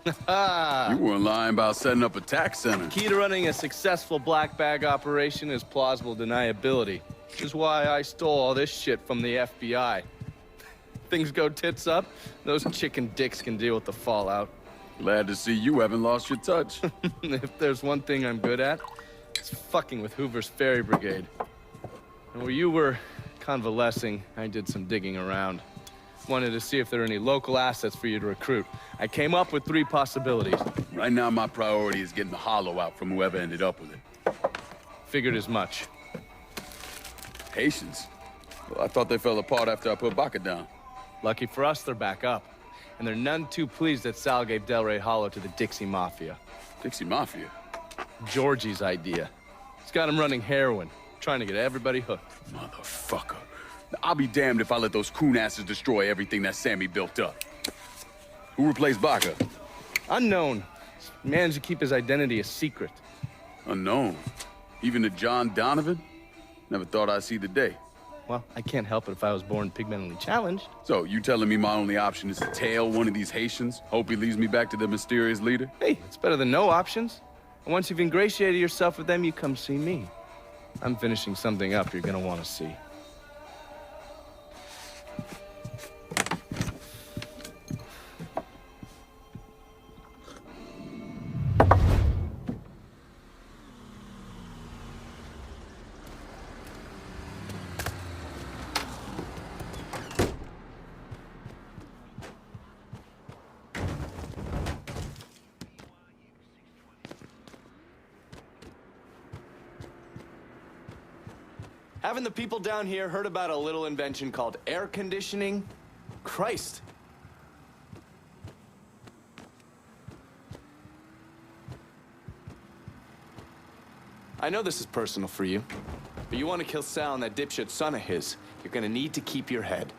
You weren't lying about setting up a tax center. Key to running a successful black bag operation is plausible deniability, which is why I stole all this shit from the FBI. Things go tits up, those chicken dicks can deal with the fallout. Glad to see you haven't lost your touch. If there's one thing I'm good at, it's fucking with Hoover's Ferry Brigade. And where you were convalescing, I did some digging around. Wanted to see if there are any local assets for you to recruit. I came up with 3 possibilities. Right now, my priority is getting the hollow out from whoever ended up with it. Figured as much. Haitians? Well, I thought they fell apart after I put Baca down. Lucky for us, they're back up. And they're none too pleased that Sal gave Delray Hollow to the Dixie Mafia. Dixie Mafia? Georgie's idea. He's got him running heroin, trying to get everybody hooked. Motherfucker. I'll be damned if I let those coon asses destroy everything that Sammy built up. Who replaced Baca? Unknown. Managed to keep his identity a secret. Unknown? Even to John Donovan? Never thought I'd see the day. Well, I can't help it if I was born pigmentally challenged. So, you telling me my only option is to tail one of these Haitians? Hope he leads me back to the mysterious leader? Hey, it's better than no options. And once you've ingratiated yourself with them, you come see me. I'm finishing something up you're gonna want to see. Haven't the people down here heard about a little invention called air conditioning? Christ. I know this is personal for you, but you want to kill Sal and that dipshit son of his, you're gonna need to keep your head.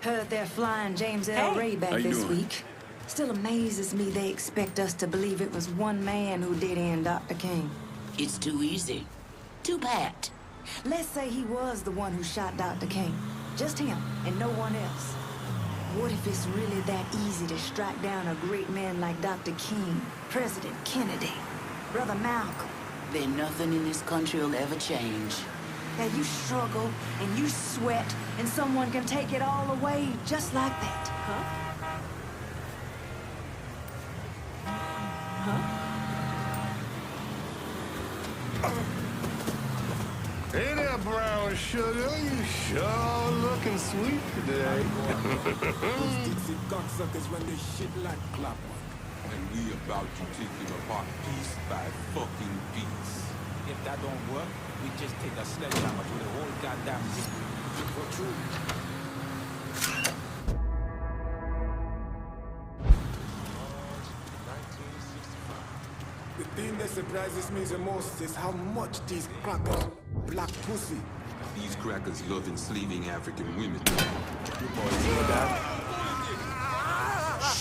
Heard they're flying James L. Ray back this week. Still amazes me they expect us to believe it was one man who did end Dr. King. It's too easy. Too bad. Let's say he was the one who shot Dr. King. Just him and no one else. What if it's really that easy to strike down a great man like Dr. King, President Kennedy, Brother Malcolm? Then nothing in this country will ever change. Now you struggle and you sweat and someone can take it all away just like that, huh? Hey there, brown sugar. You sure looking sweet today. Those Dixie cocksuckers run this shit like clockwork. And we about to take them apart piece by fucking piece. If that don't work, we just take a sledgehammer to the whole goddamn thing. For true. thing that surprises me the most is how much these crackers black pussy. These crackers love enslaving African women. You boys hear that?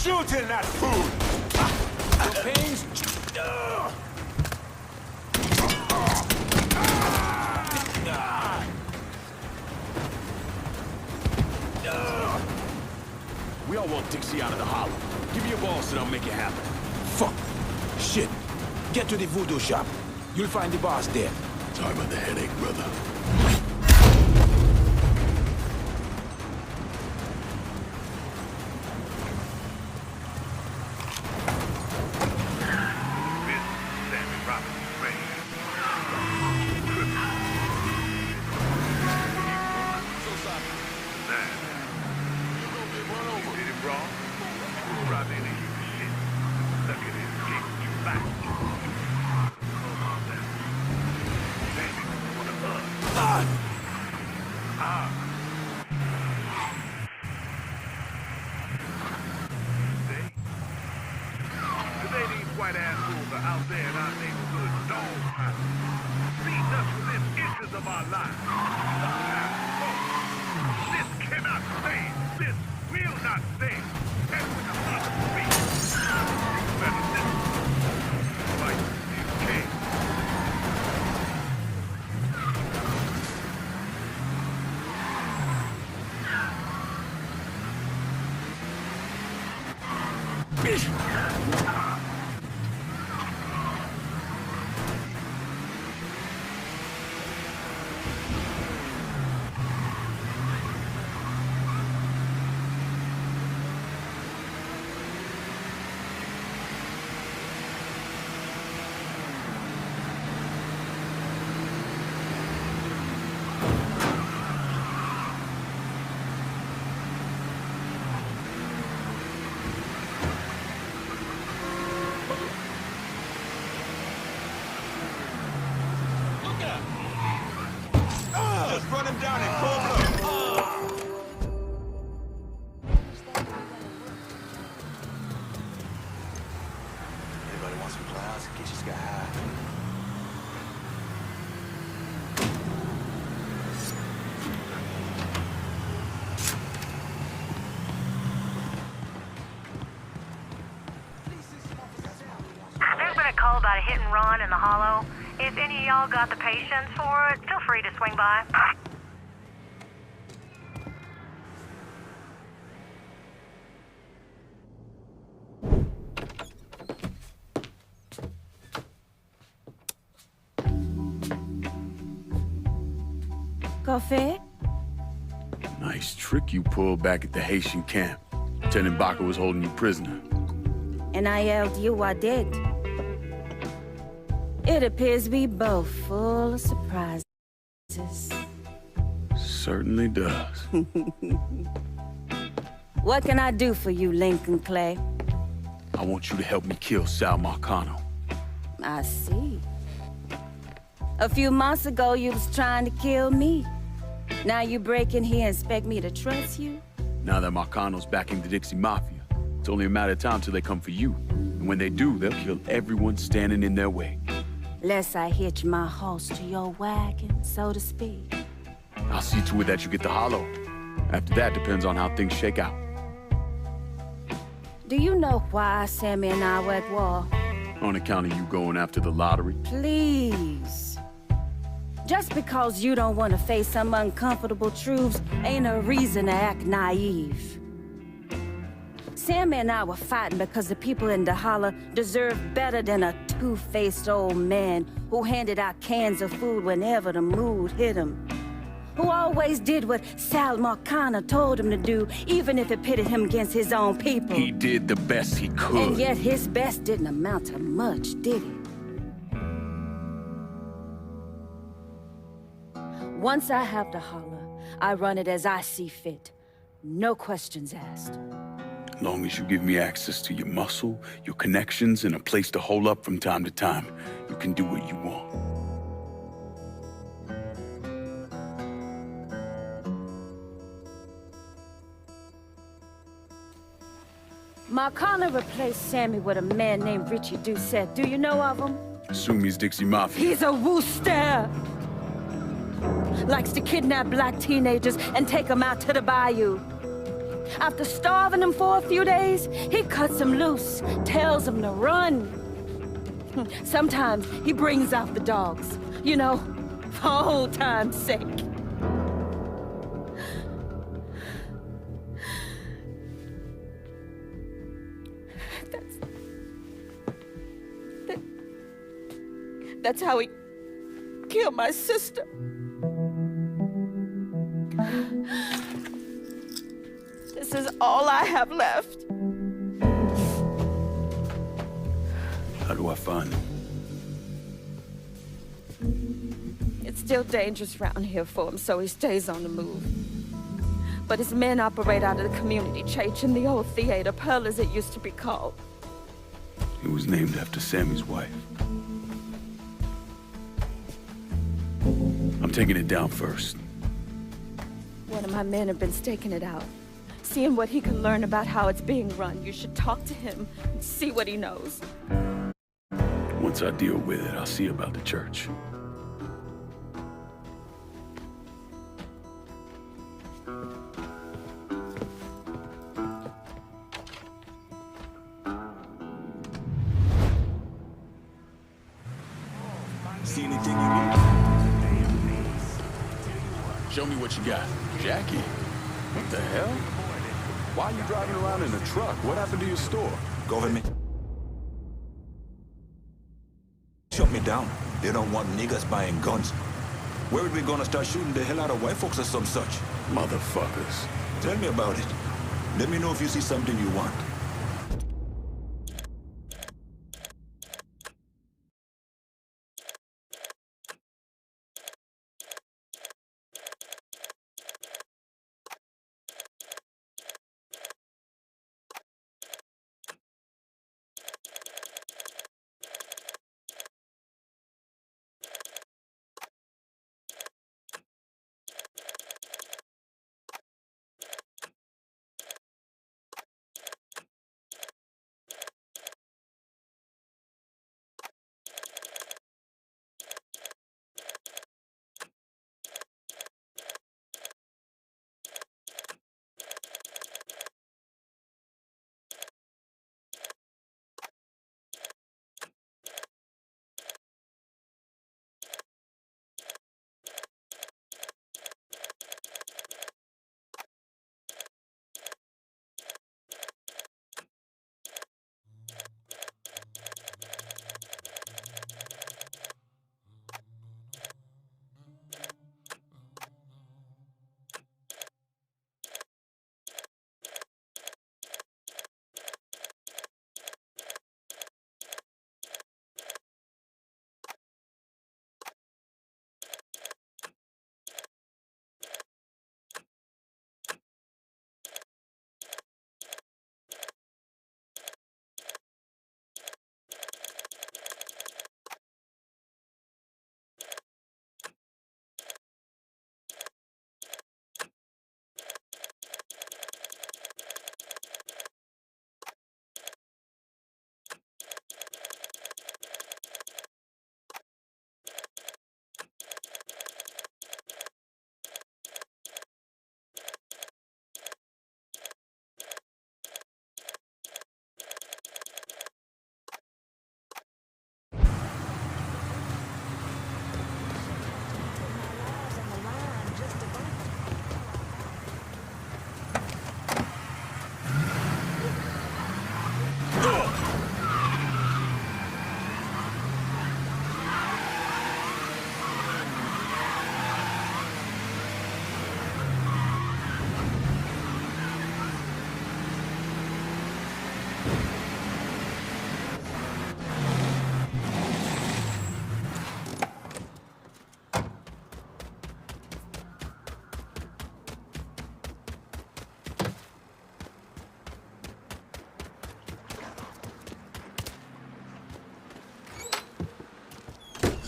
Shooting that food! Your pains? We all want Dixie out of the hollow. Give me your boss and I'll make it happen. Fuck. Shit. Get to the voodoo shop. You'll find the boss there. Sorry about the headache, brother. White assholes are out there in our neighborhood dog beating us within inches of our lives. This cannot stand. This will not stand. And when the mother speaks, you better listen. Like you can. Just run him down in cold blood. Anybody want some clouds? Get your sky high. There's been a call about a hit and run in the hollow. If any of y'all got the patience for it, feel free to swing by. Coffee? Nice trick you pulled back at the Haitian camp. Lieutenant Baca was holding you prisoner. And I yelled you I did. It appears we both full of surprises. Certainly does. What can I do for you, Lincoln Clay? I want you to help me kill Sal Marcano. I see. A few months ago, you was trying to kill me. Now you break in here and expect me to trust you? Now that Marcano's backing the Dixie Mafia, it's only a matter of time till they come for you. And when they do, they'll kill everyone standing in their way. Lest I hitch my horse to your wagon, so to speak. I'll see to it that you get the hollow. After that depends on how things shake out. Do you know why Sammy and I were at war? On account of you going after the lottery? Please. Just because you don't want to face some uncomfortable truths ain't a reason to act naive. Sammy and I were fighting because the people in the holler deserved better than a two-faced old man who handed out cans of food whenever the mood hit him. Who always did what Sal Marcano told him to do, even if it pitted him against his own people. He did the best he could. And yet his best didn't amount to much, did it? Once I have the holler, I run it as I see fit. No questions asked. As long as you give me access to your muscle, your connections, and a place to hole up from time to time, you can do what you want. Marcano replaced Sammy with a man named Richie Doucette. Do you know of him? Assume he's Dixie Mafia. He's a Wooster! Likes to kidnap black teenagers and take them out to the bayou. After starving them for a few days, he cuts them loose, tells them to run. Sometimes he brings out the dogs, you know, for old time's sake. That's how he killed my sister. This is all I have left. How do I find him? It's still dangerous around here for him, so he stays on the move. But his men operate out of the community church in the old theater, Pearl as it used to be called. It was named after Sammy's wife. I'm taking it down first. One of my men have been staking it out. Seeing what he can learn about how it's being run. You should talk to him and see what he knows. Once I deal with it, I'll see about the church. See anything you need? Show me what you got. Jackie? What the hell? Why are you driving around in a truck? What happened to your store? Government shut me down. They don't want niggas buying guns. Where are we gonna start shooting the hell out of white folks or some such? Motherfuckers. Tell me about it. Let me know if you see something you want.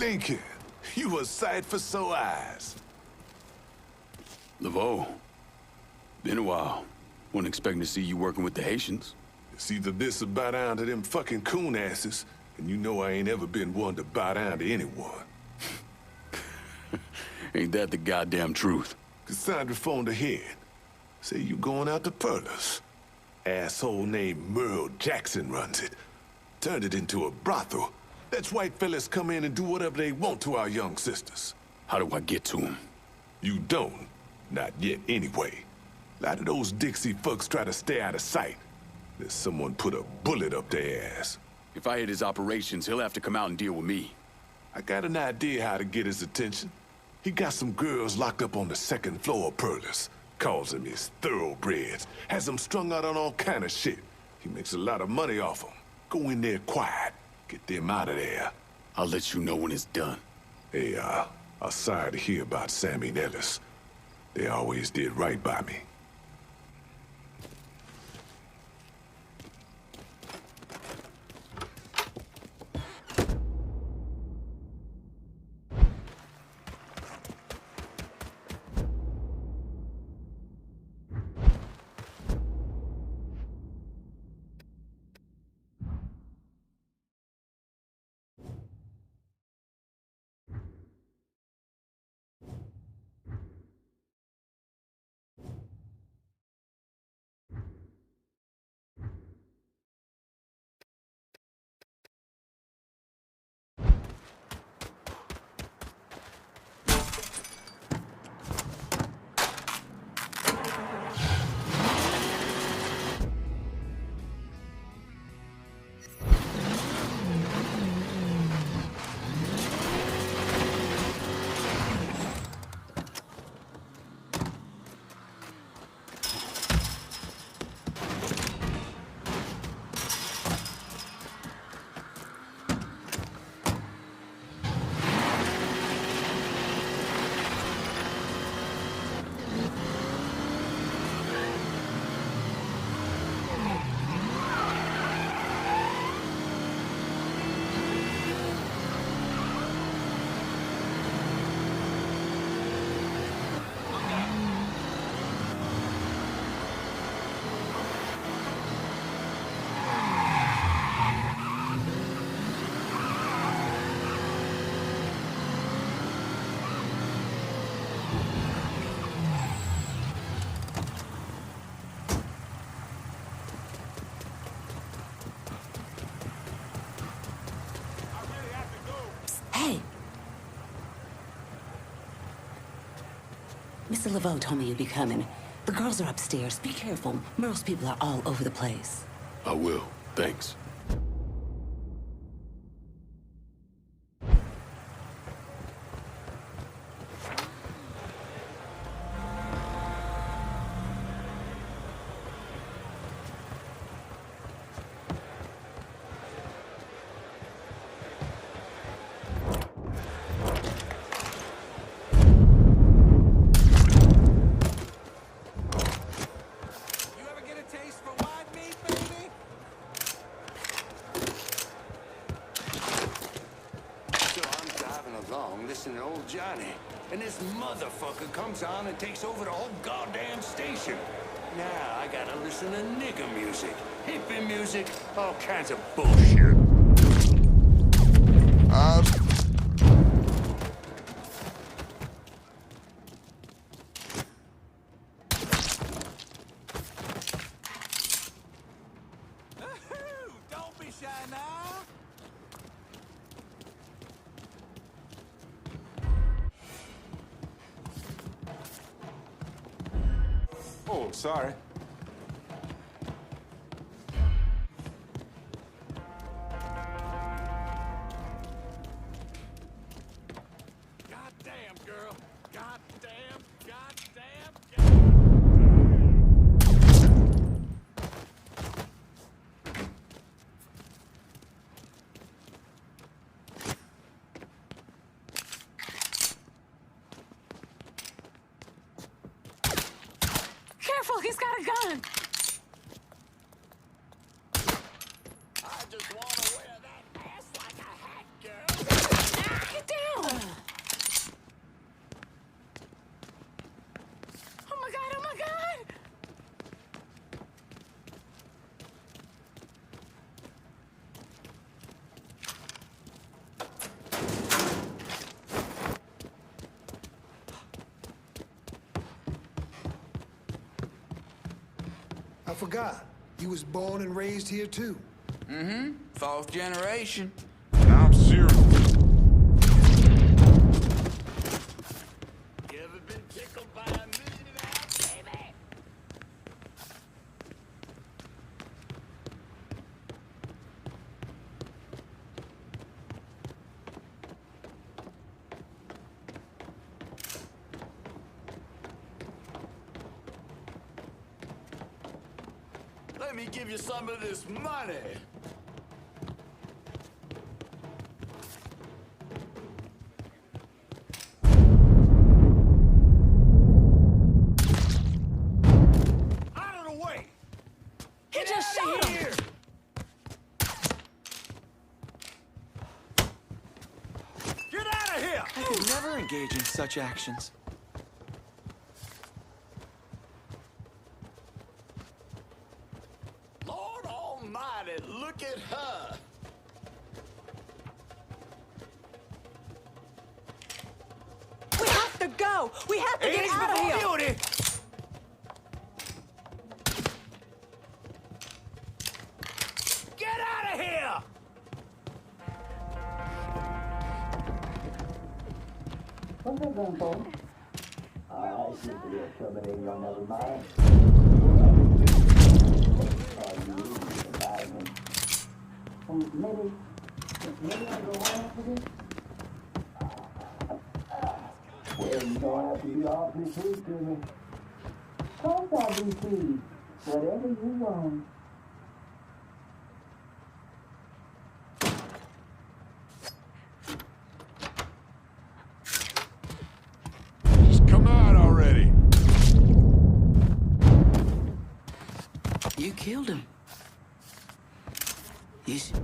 Lincoln, you a sight for sore eyes. Laveau. Been a while. Wasn't expecting to see you working with the Haitians. It's either this or bow down to them fucking coon asses. And you know I ain't ever been one to bow down to anyone. Ain't that the goddamn truth? Cassandra phoned ahead. Say you going out to Perlas. Asshole named Merle Jackson runs it. Turned it into a brothel. Lets white fellas come in and do whatever they want to our young sisters. How do I get to him? You don't. Not yet, anyway. A lot of those Dixie fucks try to stay out of sight. There's someone put a bullet up their ass. If I hit his operations, he'll have to come out and deal with me. I got an idea how to get his attention. He got some girls locked up on the second floor of Perlas. Calls them his thoroughbreds. Has them strung out on all kind of shit. He makes a lot of money off them. Go in there quiet. Get them out of there. I'll let you know when it's done. Hey, I'm sorry to hear about Sammy and Ellis. They always did right by me. Mr. Laveau told me you'd be coming. The girls are upstairs. Be careful. Merle's people are all over the place. I will. Thanks. Listening to old Johnny, and this motherfucker comes on and takes over the whole goddamn station. Now I gotta listen to nigger music, hippie music, all kinds of bullshit. Don't be shy now. Oh, sorry. Goddamn, girl. Goddamn. Careful, he's got a gun. I just want to wear that ass like a hat, girl. Get down. Oh my God, oh my God. I forgot. You was born and raised here, too. Mm-hmm. Fourth generation. And I'm serious. You ever been tickled by a millionaire, baby? Let me give you some of this money. Out of the way! He just shot him! Here! Get out of here! I could never engage in such actions. Lord Almighty, look at her! We have to go! We have to get Age out of before here! beauty! Get out of here! What's that gun for? I should be a terminating on never mind. Maybe I'll go on after this? Well, you don't have to be awfully sweet to me. Of course I'll be sweet. Whatever you want. Just come out already. You killed him. You should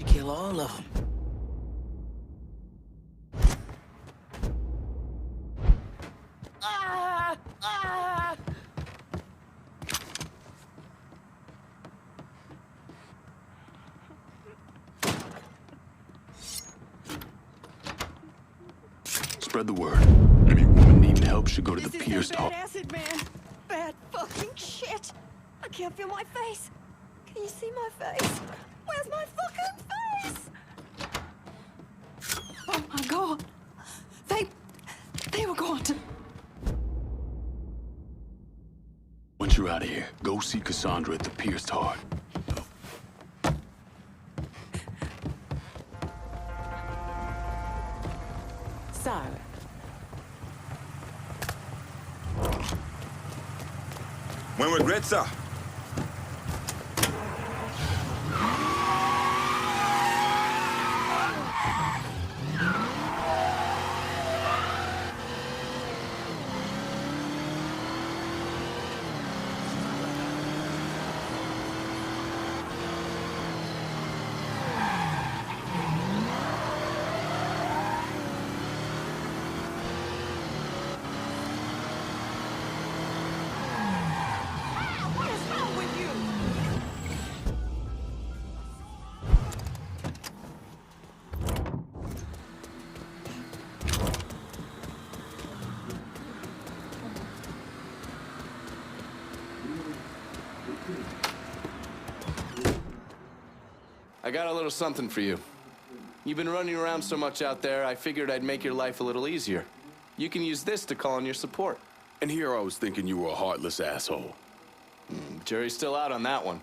kill all of them. Ah! Ah! Spread the word. Any woman needing help should go to the Pierce Bad Hall. acid, man. Bad fucking shit. I can't feel my face. Can you see my face? Where's my fucking face? Oh my god. They were going to... Once you're out of here, go see Cassandra at the Pierce Heart. Sorry. When regrets are. What is wrong with you? I got a little something for you. You've been running around so much out there, I figured I'd make your life a little easier. You can use this to call on your support. And here I was thinking you were a heartless asshole. Jury's still out on that one.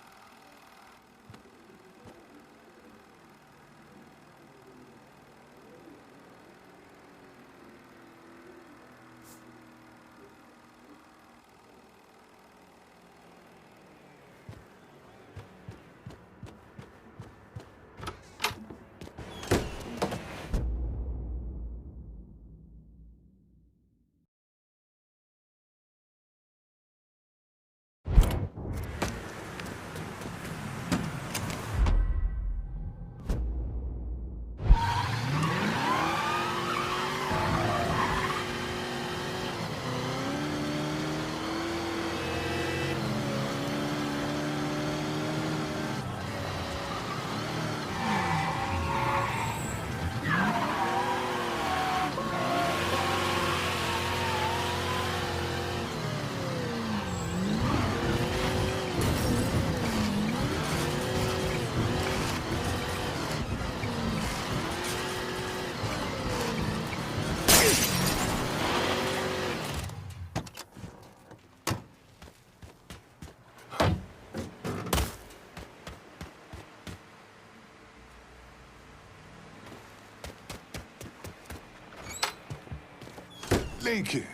thinking?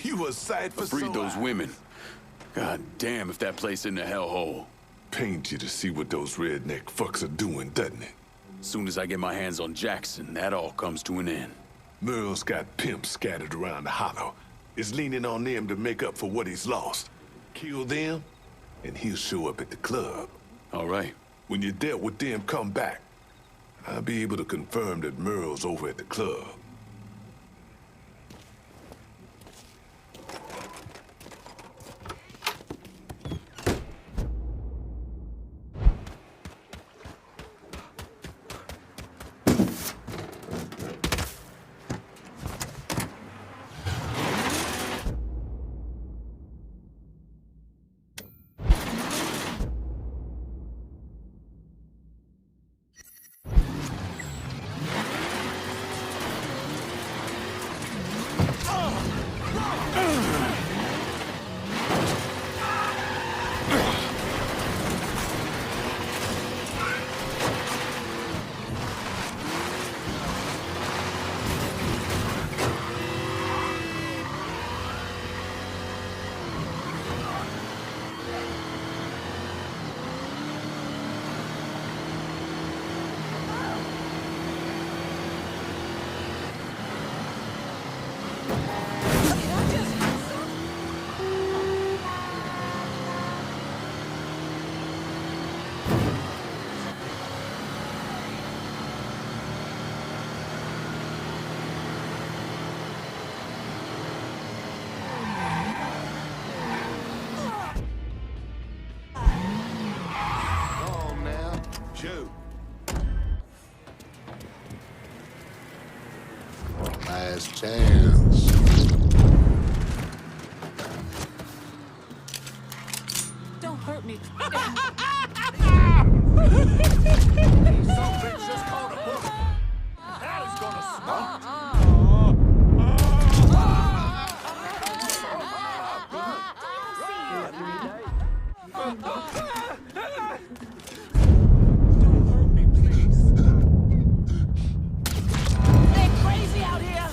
You a sight for Freed sore those eyes. women. God damn if that place in the hellhole. Pains you to see what those redneck fucks are doing, doesn't it? Soon as I get my hands on Jackson, that all comes to an end. Merle's got pimps scattered around the hollow. Is leaning on them to make up for what he's lost. Kill them, and he'll show up at the club. All right. When you dealt with them, come back. I'll be able to confirm that Merle's over at the club. Shoot. Last chance. Don't hurt me. Something's just called a book. That is gonna smart. They're crazy out here.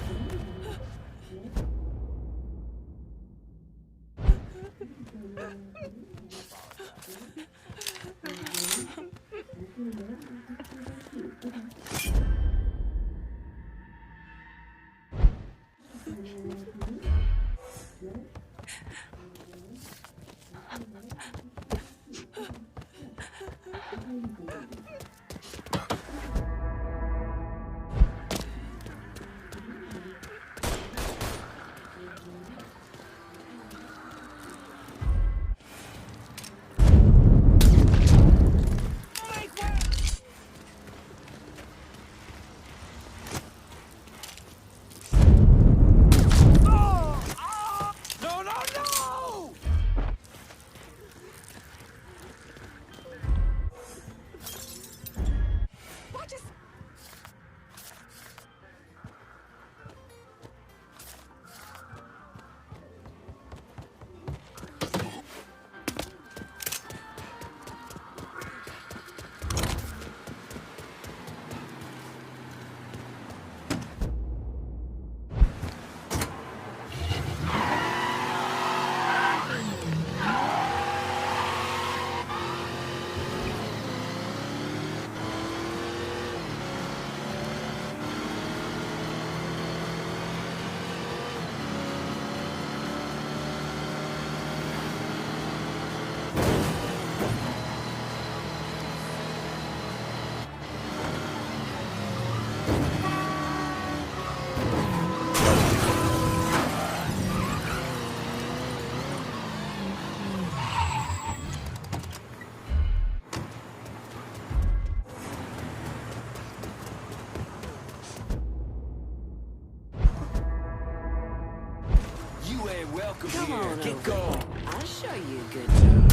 You ain't welcome Come here. on Get over. going. I'll show you a good time.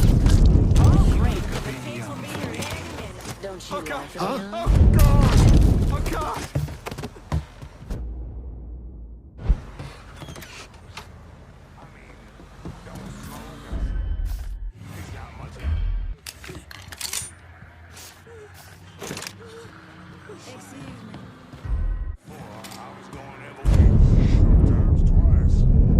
Oh, great. Don't you like it, Huh? huh? Oh, God. Oh, God. I was going every week, sometimes twice.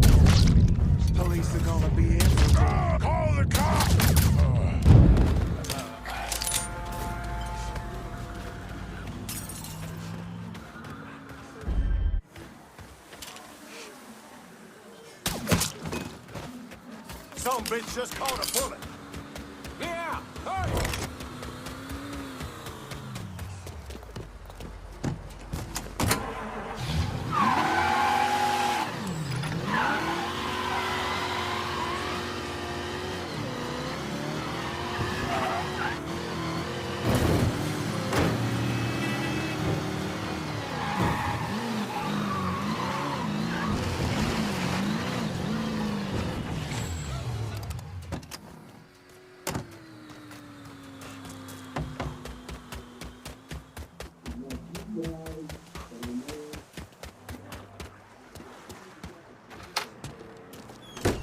bitch just caught a bullet. Yeah, hurry!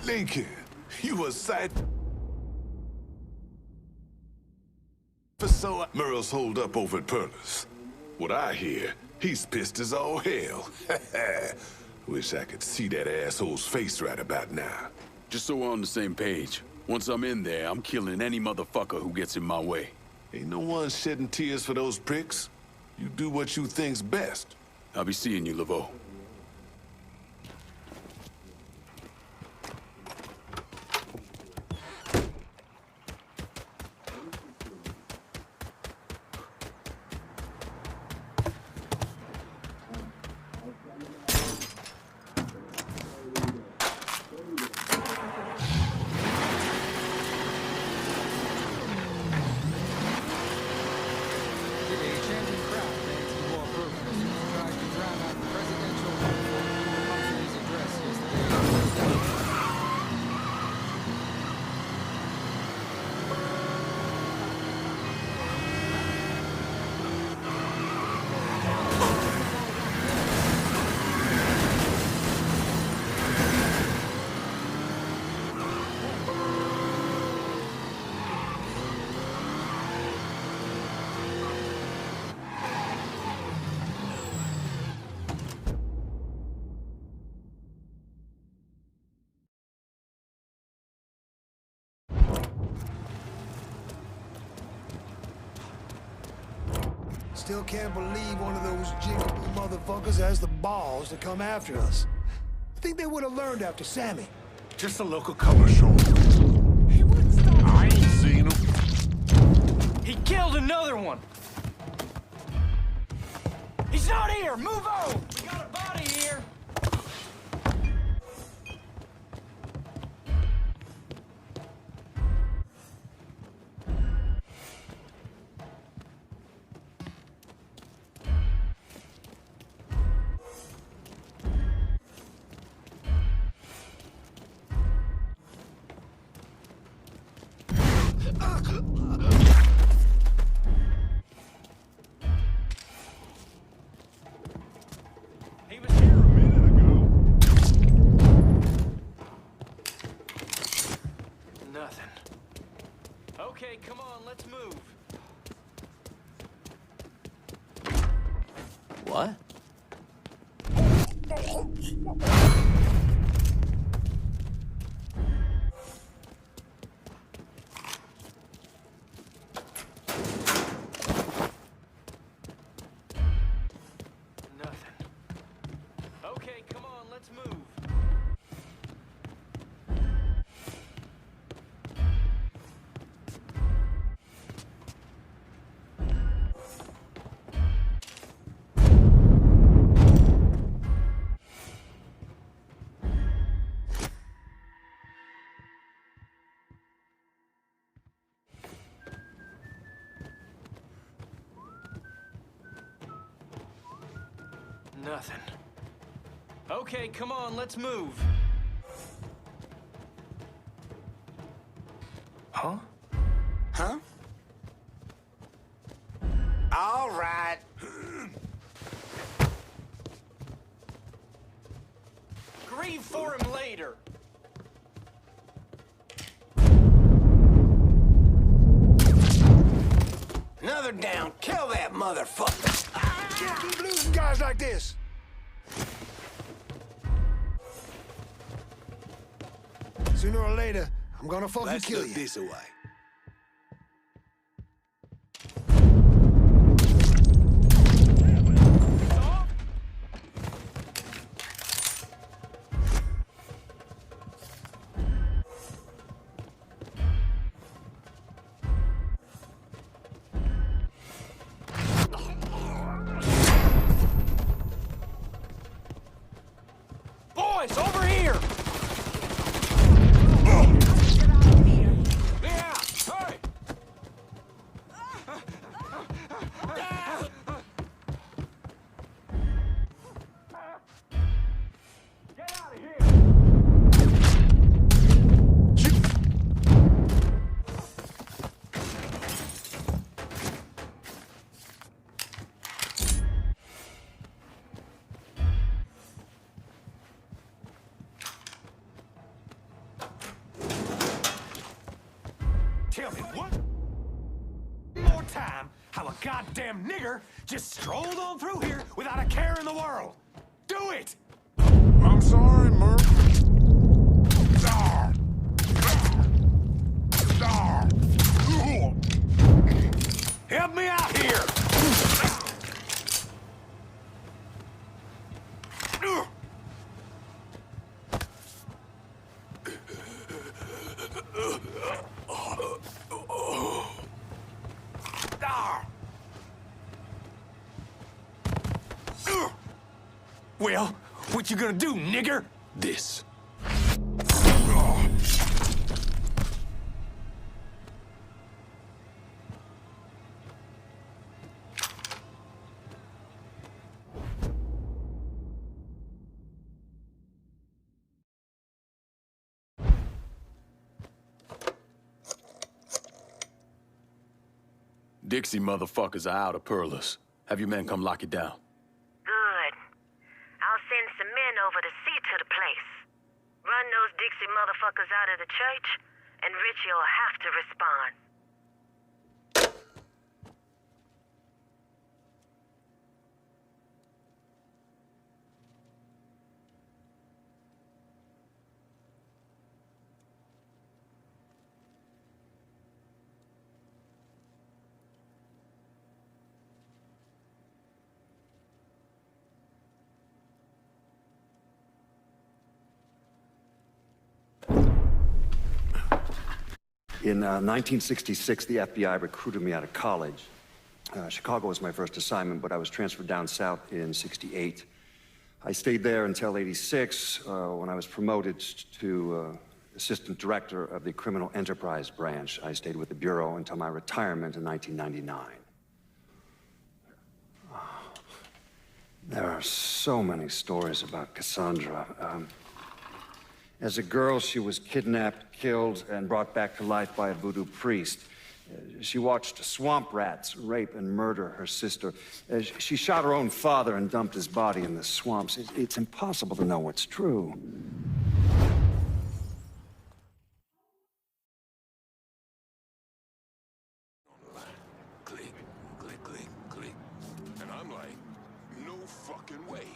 Lincoln, you a sight for so Merle's holed up over at Perla's. What I hear, he's pissed as all hell. Wish I could see that asshole's face right about now. Just so we're on the same page. Once I'm in there, I'm killing any motherfucker who gets in my way. Ain't no one shedding tears for those pricks. You do what you think's best. I'll be seeing you, Laveau. Still can't believe one of those jigaboo motherfuckers has the balls to come after us. I think they would have learned after Sammy. Just a local color show. He wouldn't stop. I ain't seen him. He killed another one. He's not here. Move on. We got a body here. He was here a minute ago. Nothing. Okay, come on, let's move. What? Nothing. Okay, come on, let's move. Nothing. Okay, come on, let's move. Huh? Huh? All right. Grieve for him later. Another down. Kill that motherfucker. Can't keep losing guys like this. Sooner or later, I'm gonna fucking kill you. this away. more time how a goddamn nigger just strolled on through here without a care in the world. Do it! I'm sorry, Murph. Help me out here! Well, what you gonna do, nigger? This. Dixie motherfuckers are out of Perlis. Have your men come lock it down. Good. I'll send some men over to see to the place. Run those Dixie motherfuckers out of the church, and Richie'll have to respond. In 1966, the FBI recruited me out of college. Chicago was my first assignment, but I was transferred down south in '68. I stayed there until '86, when I was promoted to assistant director of the criminal enterprise branch. I stayed with the Bureau until my retirement in 1999. There are so many stories about Cassandra. As a girl, she was kidnapped, killed, and brought back to life by a voodoo priest. She watched swamp rats rape and murder her sister. She shot her own father and dumped his body in the swamps. It's impossible to know what's true. Click, click, click, click. And I'm like, no fucking way.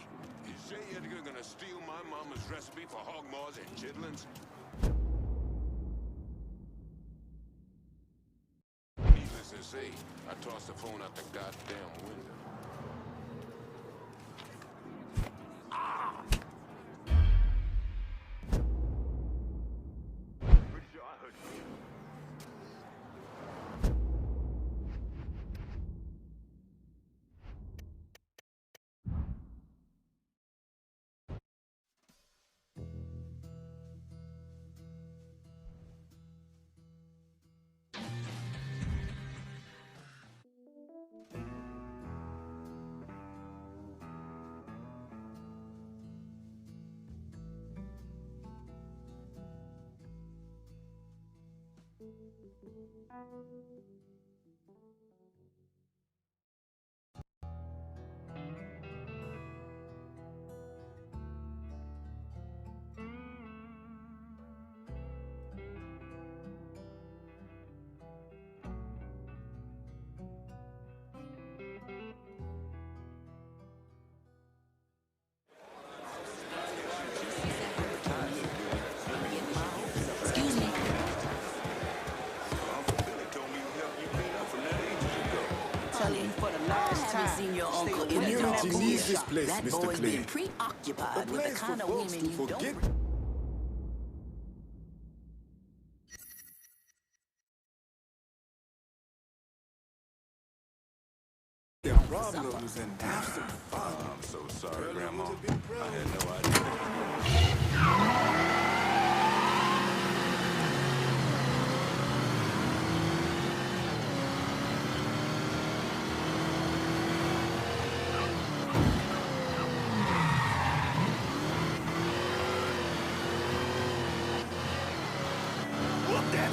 Is J. Edgar gonna steal my mama's recipe for hog maws and chitlins? Needless to say, I tossed the phone out the goddamn window. Pretty sure I heard you. Excuse me. Telling you for the last time. I haven't seen your uncle in the Community dog needs shop. this place, That Mr. boy's Clay. been preoccupied with the kind of women you don't. Their problems and have some fun. I'm so sorry, Grandma. I had no idea. Whoop that!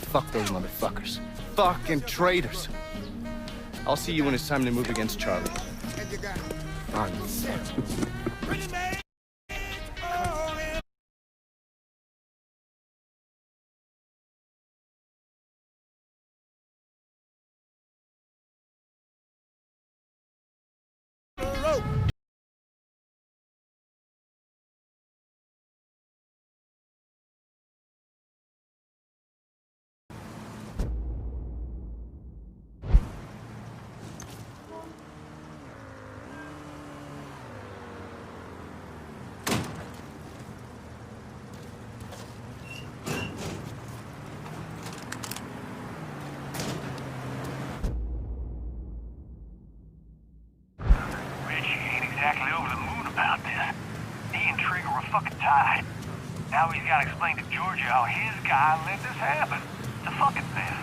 fuck those motherfuckers. Fucking traitors. I'll see you when it's time to move against Charlie. On. Exactly over the moon about this. He and Trigger were fucking tied. Now he's gotta explain to Georgia how his guy let this happen. It's a fucking mess.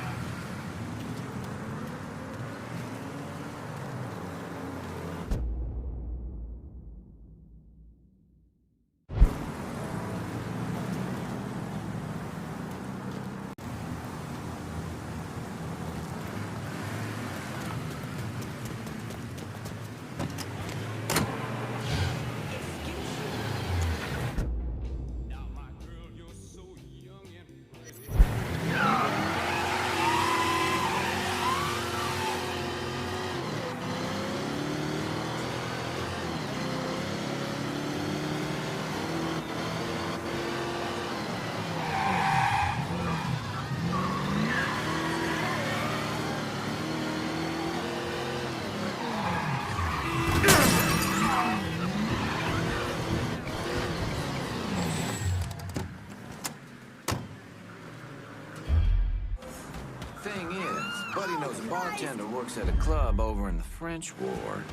Thing is, Buddy knows a bartender works at a club over in the French Ward.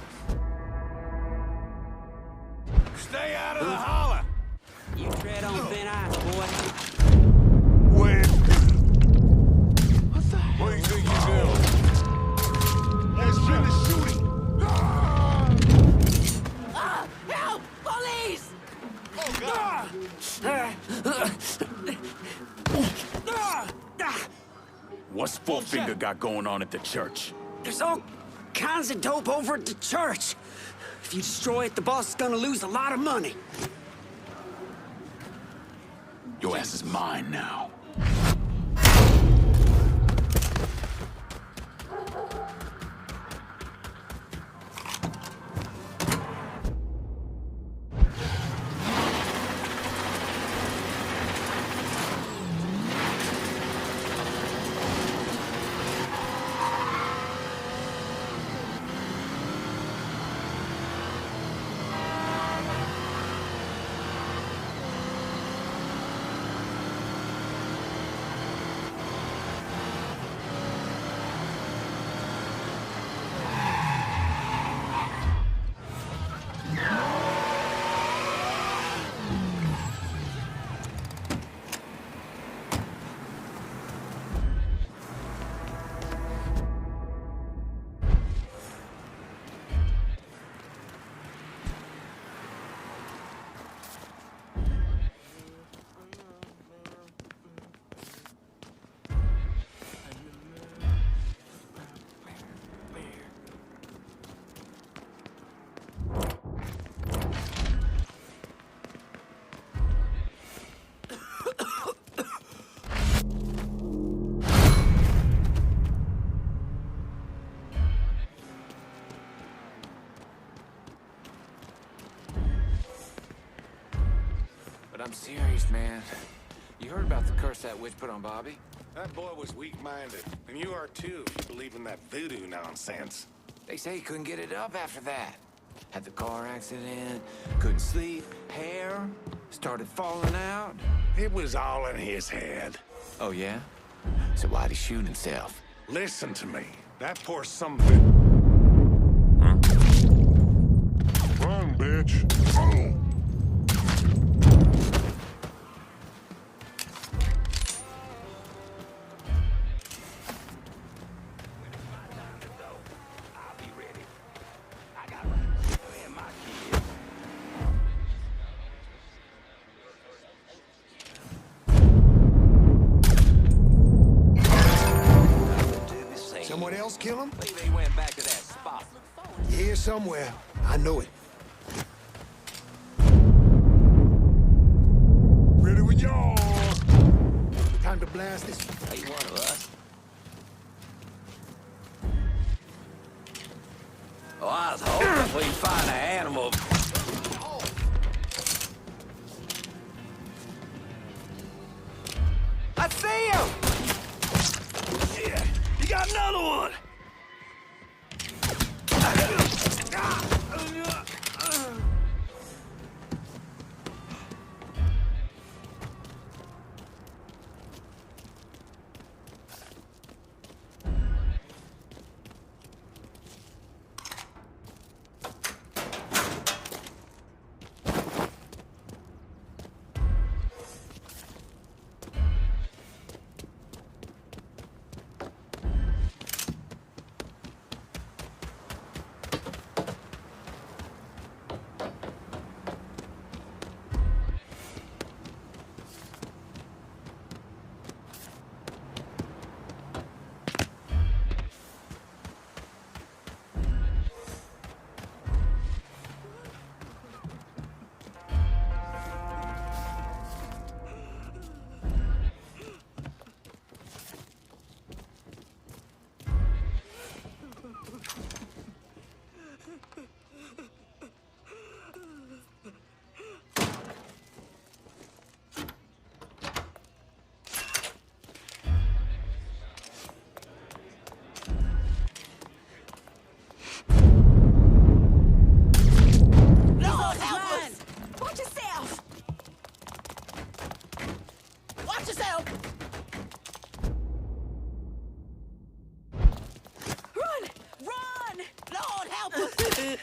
Stay out of the holler! You tread on thin ice, boy. Where? What the hell? Where do you think you're going? Let's finish shooting! Ah! Help! Police! Oh, God! What's Four Finger got going on at the church? There's all kinds of dope over at the church. If you destroy it, the boss is gonna lose a lot of money. Your ass is mine now. I'm serious, man. You heard about the curse that witch put on Bobby? That boy was weak-minded, and you are too, if you believe in that voodoo nonsense. They say he couldn't get it up after that. Had the car accident, couldn't sleep, hair started falling out. It was all in his head. Oh, yeah? So why'd he shoot himself? Listen to me. That poor something. Huh? Run, bitch. Oh. else kill him? Believe they went back to that spot. Here somewhere. I know it. Ready when y'all. Time to blast this. Ain't one of us. Oh, I was hoping we'd find an animal. I see him! Shit, you got another one!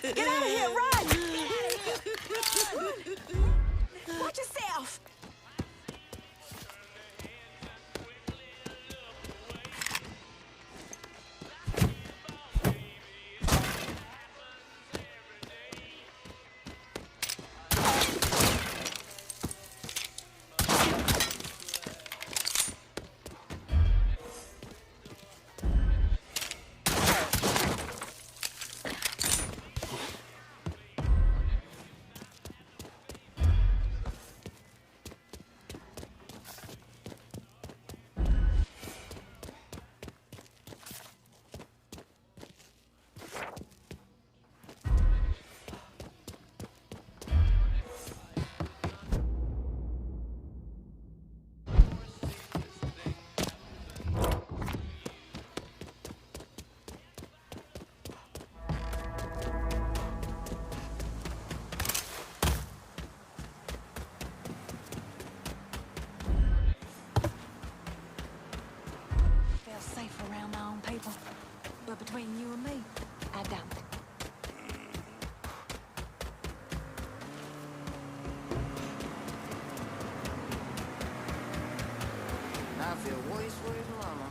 Get out of here, run! Get out of here! Run! Watch yourself! Safe around my own people. But between you and me, I doubt it. I feel worse for his mama.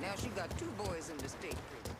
Now she got 2 boys in the state prison.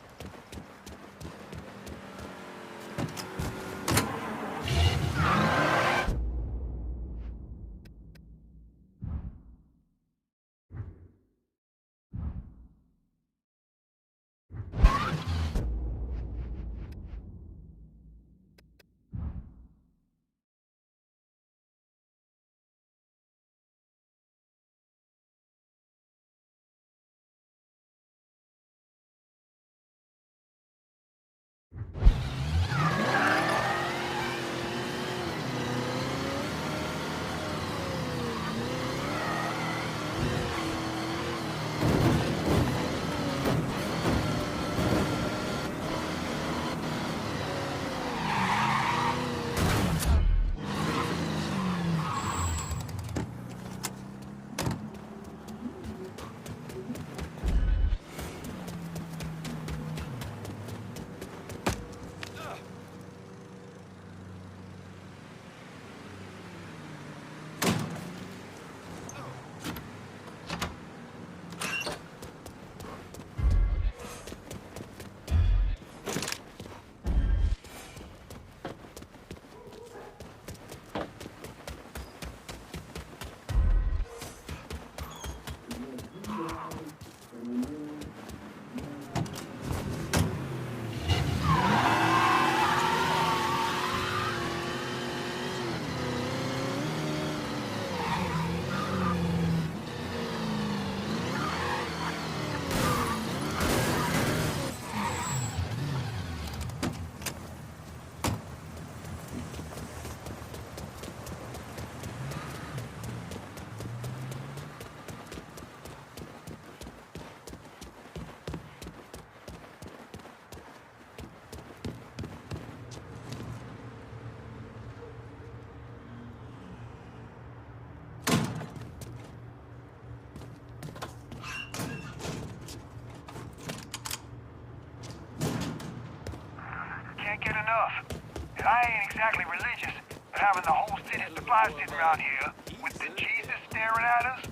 ain't exactly religious, but having the whole city's supply sitting around here, with the Jesus staring at us,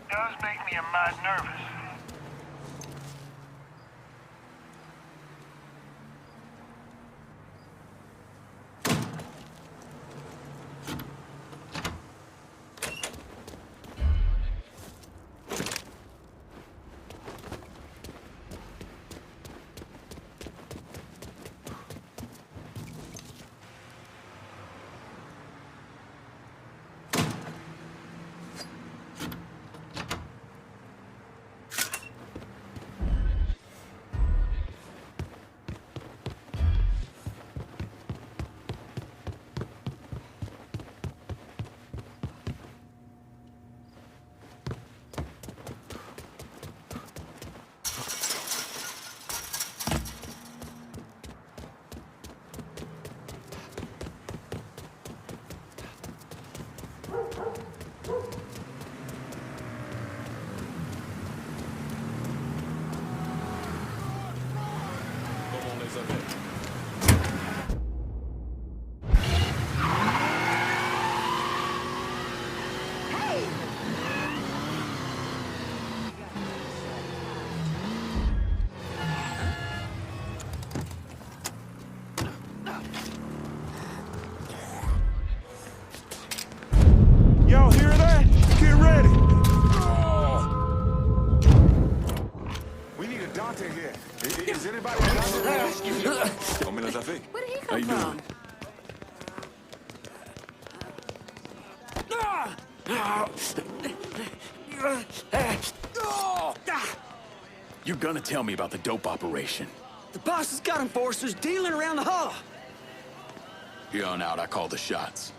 does make me a mite nervous. Y'all hear that? Get ready. We need a doctor here. Is anybody a doctor? Come in, Zafi. Where did he How come you from? You're gonna tell me about the dope operation. The boss has got enforcers dealing around the hall. Here on out, I call the shots.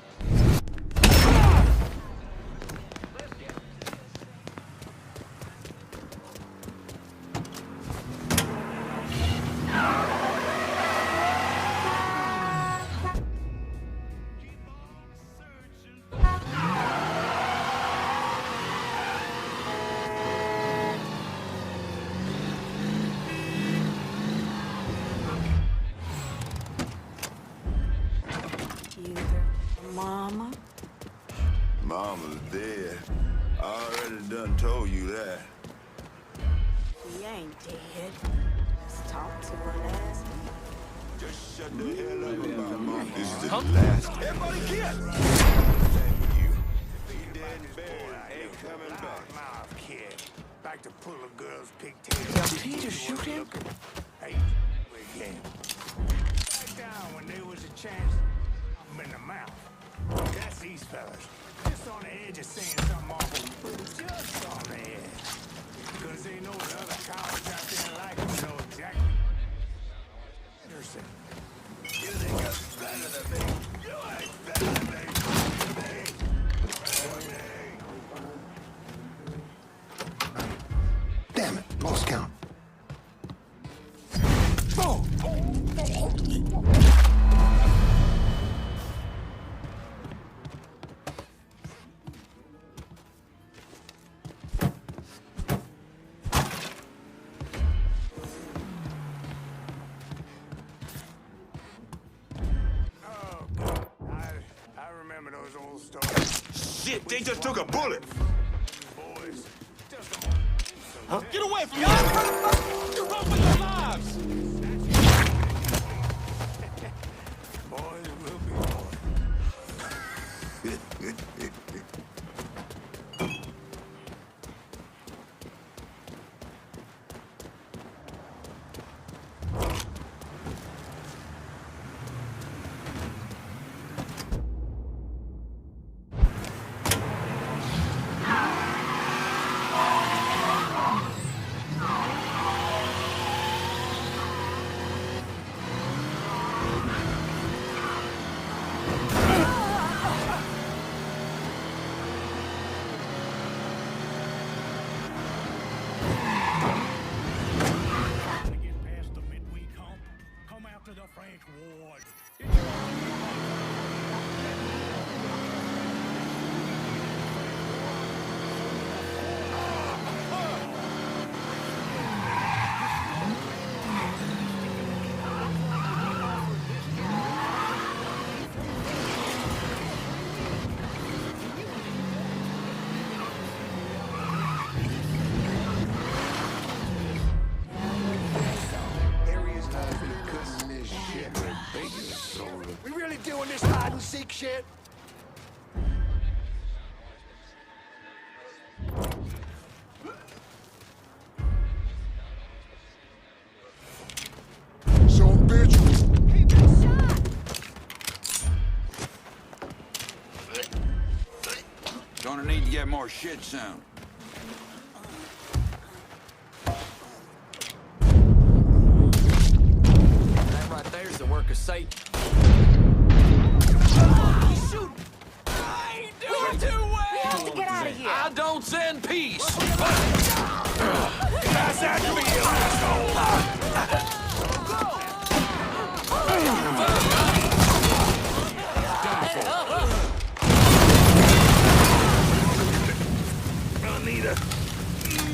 Mama? Mama's dead. I already done told you that. He ain't dead. Let's talk to her last night. Just shut the hell up about Mama. This is the last. Everybody get! Ain't coming back. Mouth, kid. Back to pull a girl's pigtails. Did he just shoot him? Hey, again. Back down when there was a chance. I'm in the mouth. That's these fellas. Just on the edge of saying something awful. Just on the edge. Because they know the other cowards out there like them know exactly. Anderson. You think I'm better than me? You ain't better than me. Damn it, lost count. I remember those old stories. Shit, they just took a bullet. Boys, just Huh? Get away from me! You run for your lives! boys will be boys. hide and seek shit? Some bitch. Gonna need to get more shit soon. That right there's the work of Satan. Shoot! I ain't doing too well! We have to get out of here! I don't send peace! Pass that to me, you asshole! I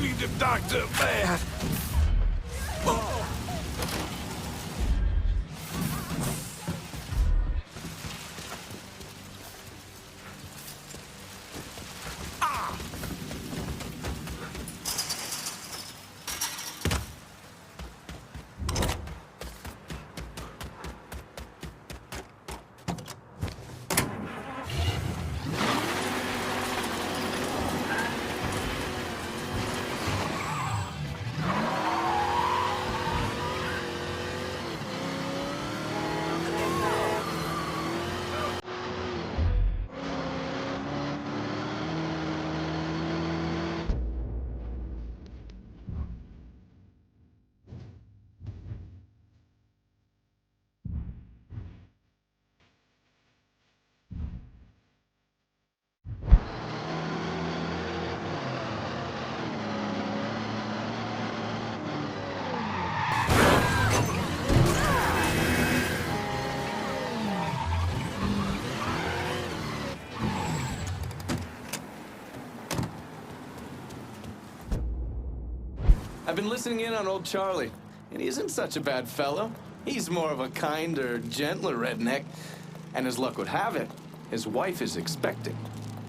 need a doctor bad. I've been listening in on old Charlie, and he isn't such a bad fellow. He's more of a kinder, gentler redneck. And as luck would have it, his wife is expecting.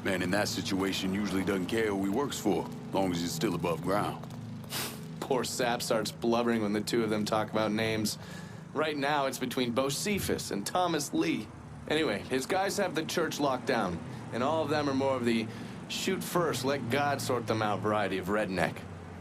Man in that situation usually doesn't care who he works for, as long as he's still above ground. Poor Sap starts blubbering when the two of them talk about names. Right now, it's between Bocephus and Thomas Lee. Anyway, his guys have the church locked down, and all of them are more of the shoot first, let God sort them out variety of redneck.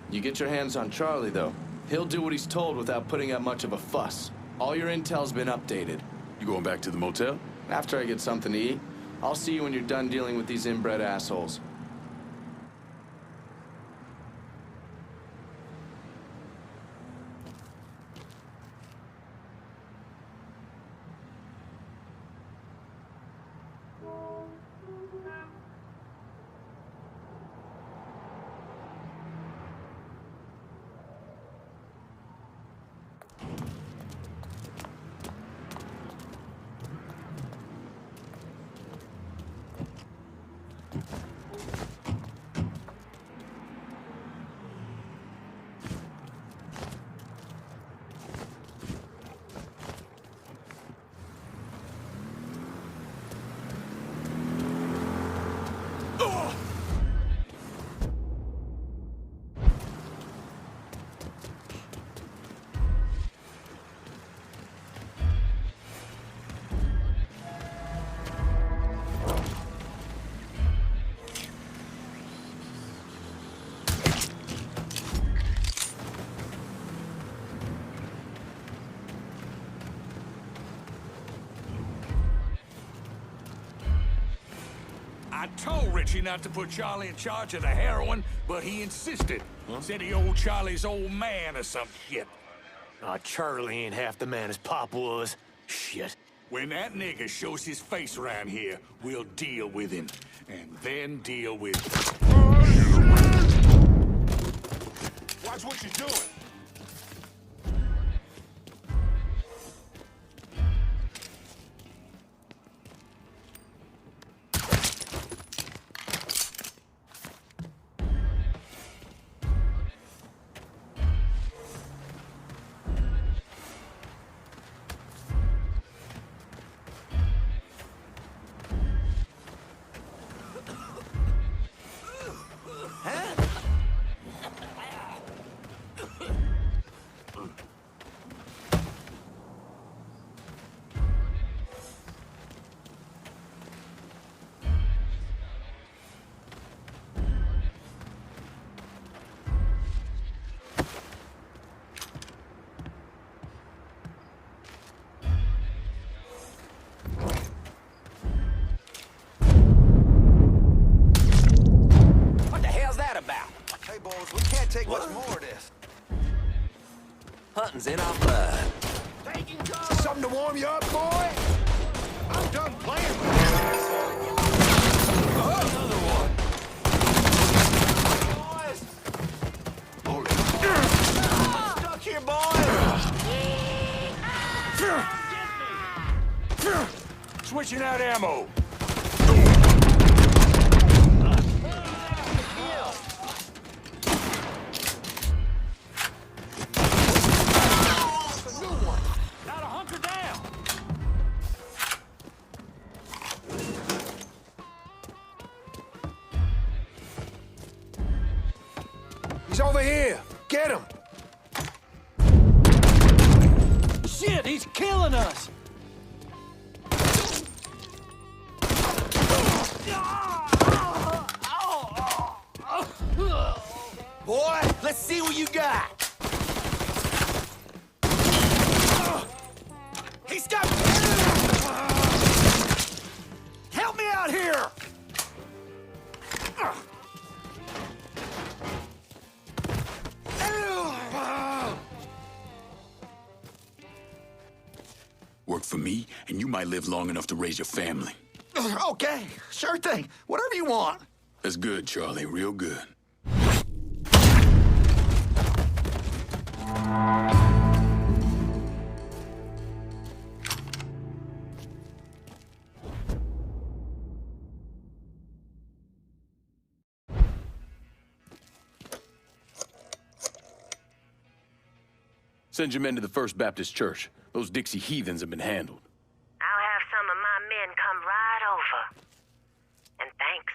You get your hands on Charlie, though. He'll do what he's told without putting up much of a fuss. All your intel's been updated. You going back to the motel? After I get something to eat. I'll see you when you're done dealing with these inbred assholes. I told Richie not to put Charlie in charge of the heroin, but he insisted. Said he owed Charlie's old man or some shit. Charlie ain't half the man his pop was. Shit. When that nigga shows his face around here, we'll deal with him. And then deal with... Watch what you're doing. runs in our blood. Something to warm you up, boy? I'm done playing with you. Another one. Stuck here, boys. Switching out ammo. He's over here. Get him. Shit, he's killing us! Boy, let's see what you got. He's got... Help me out here! Work for me, and you might live long enough to raise your family. Okay, sure thing. Whatever you want. That's good, Charlie. Real good. Send your men to the First Baptist Church. Those Dixie heathens have been handled. I'll have some of my men come right over. And thanks.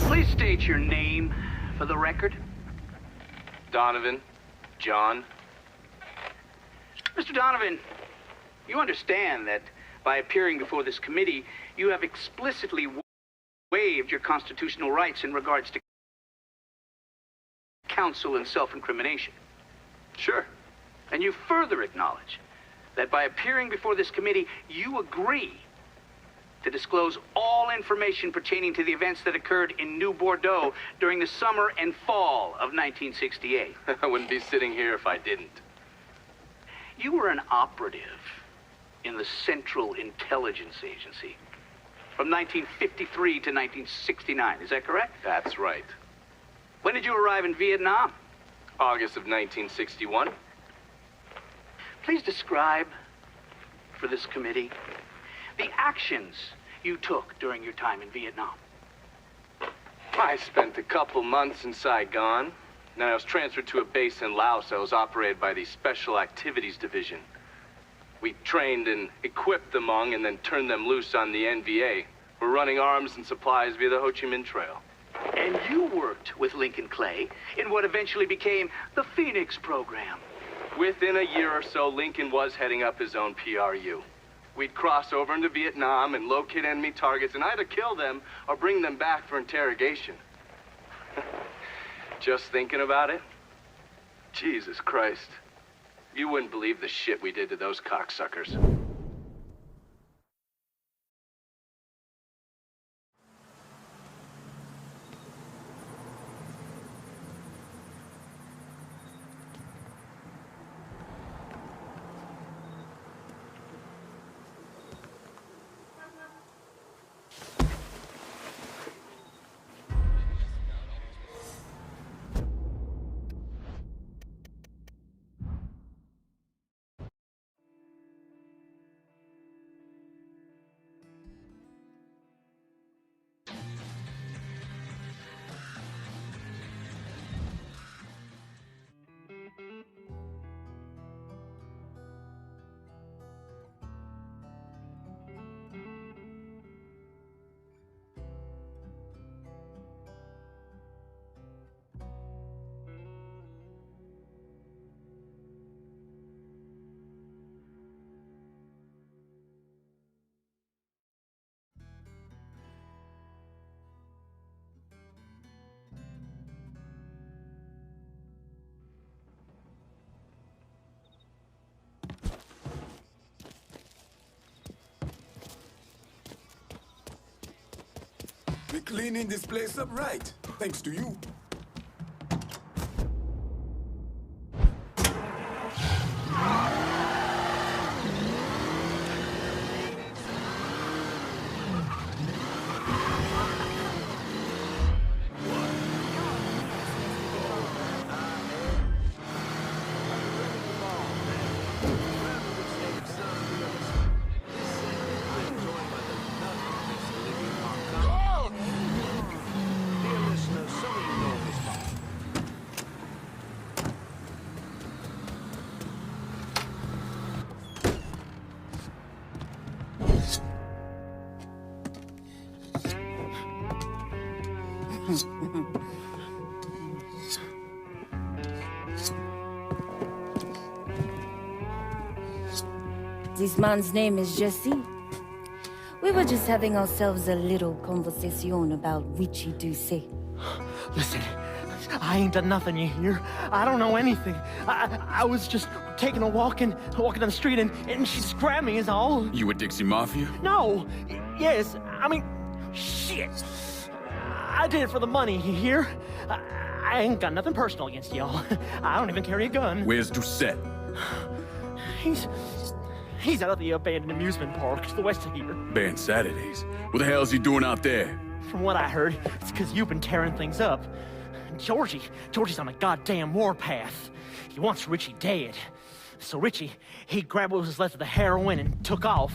Please state your name for the record. Donovan. John. Mr. Donovan, you understand that by appearing before this committee, you have explicitly waived your constitutional rights in regards to counsel and self-incrimination. Sure. And you further acknowledge that by appearing before this committee, you agree to disclose all information pertaining to the events that occurred in New Bordeaux during the summer and fall of 1968. I wouldn't be sitting here if I didn't. You were an operative in the Central Intelligence Agency from 1953 to 1969. Is that correct? That's right. When did you arrive in Vietnam? August of 1961. Please describe for this committee the actions you took during your time in Vietnam. I spent a couple months in Saigon. Then I was transferred to a base in Laos that was operated by the Special Activities Division. We trained and equipped the Hmong and then turned them loose on the NVA. We're running arms and supplies via the Ho Chi Minh Trail. And you worked with Lincoln Clay in what eventually became the Phoenix program. Within a year or so, Lincoln was heading up his own PRU. We'd cross over into Vietnam and locate enemy targets and either kill them or bring them back for interrogation. Just thinking about it? Jesus Christ. You wouldn't believe the shit we did to those cocksuckers. cleaning this place up right, thanks to you. This man's name is Jesse. We were just having ourselves a little conversation about Witchy Douce. Listen, I ain't done nothing, you hear? I don't know anything. I was just taking a walking down the street and she just grabbed me is all. You a Dixie Mafia? No. Yes, I mean, shit. I did it for the money, you hear? I ain't got nothing personal against y'all. I don't even carry a gun. Where's Doucette? He's out at the abandoned amusement park to the west of here. Banned Saturdays. What the hell's he doing out there? From what I heard, it's because you've been tearing things up. Georgie's on a goddamn warpath. He wants Richie dead. So Richie, he grabbed what was left of the heroin and took off.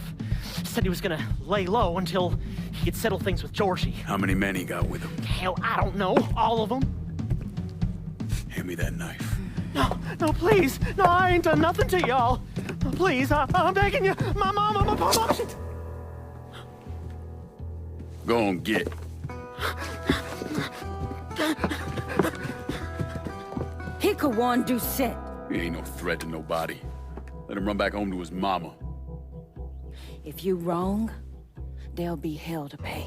Said he was gonna lay low until he could settle things with Georgie. How many men he got with him? Hell, I don't know. All of them. Hand me that knife. No, please. No, I ain't done nothing to y'all. Please, I'm begging you. My mom, shit. Go on, get. He could warn Doucette. He ain't no threat to nobody. Let him run back home to his mama. If you wrong, there'll be hell to pay.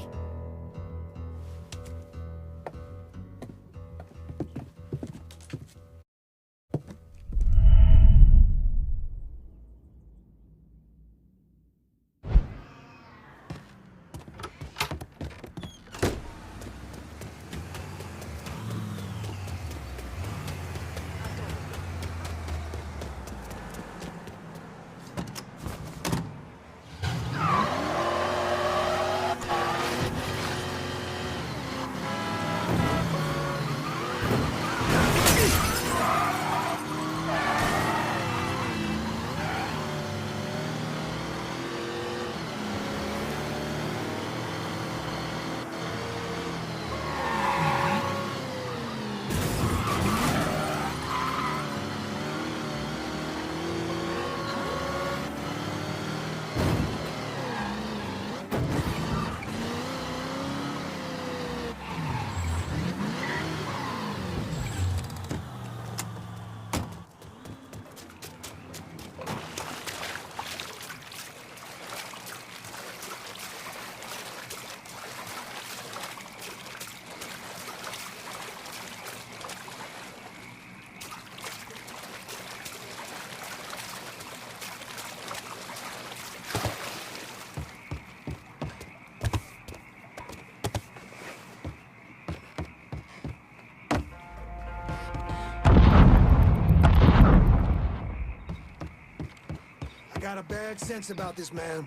Got a bad sense about this man.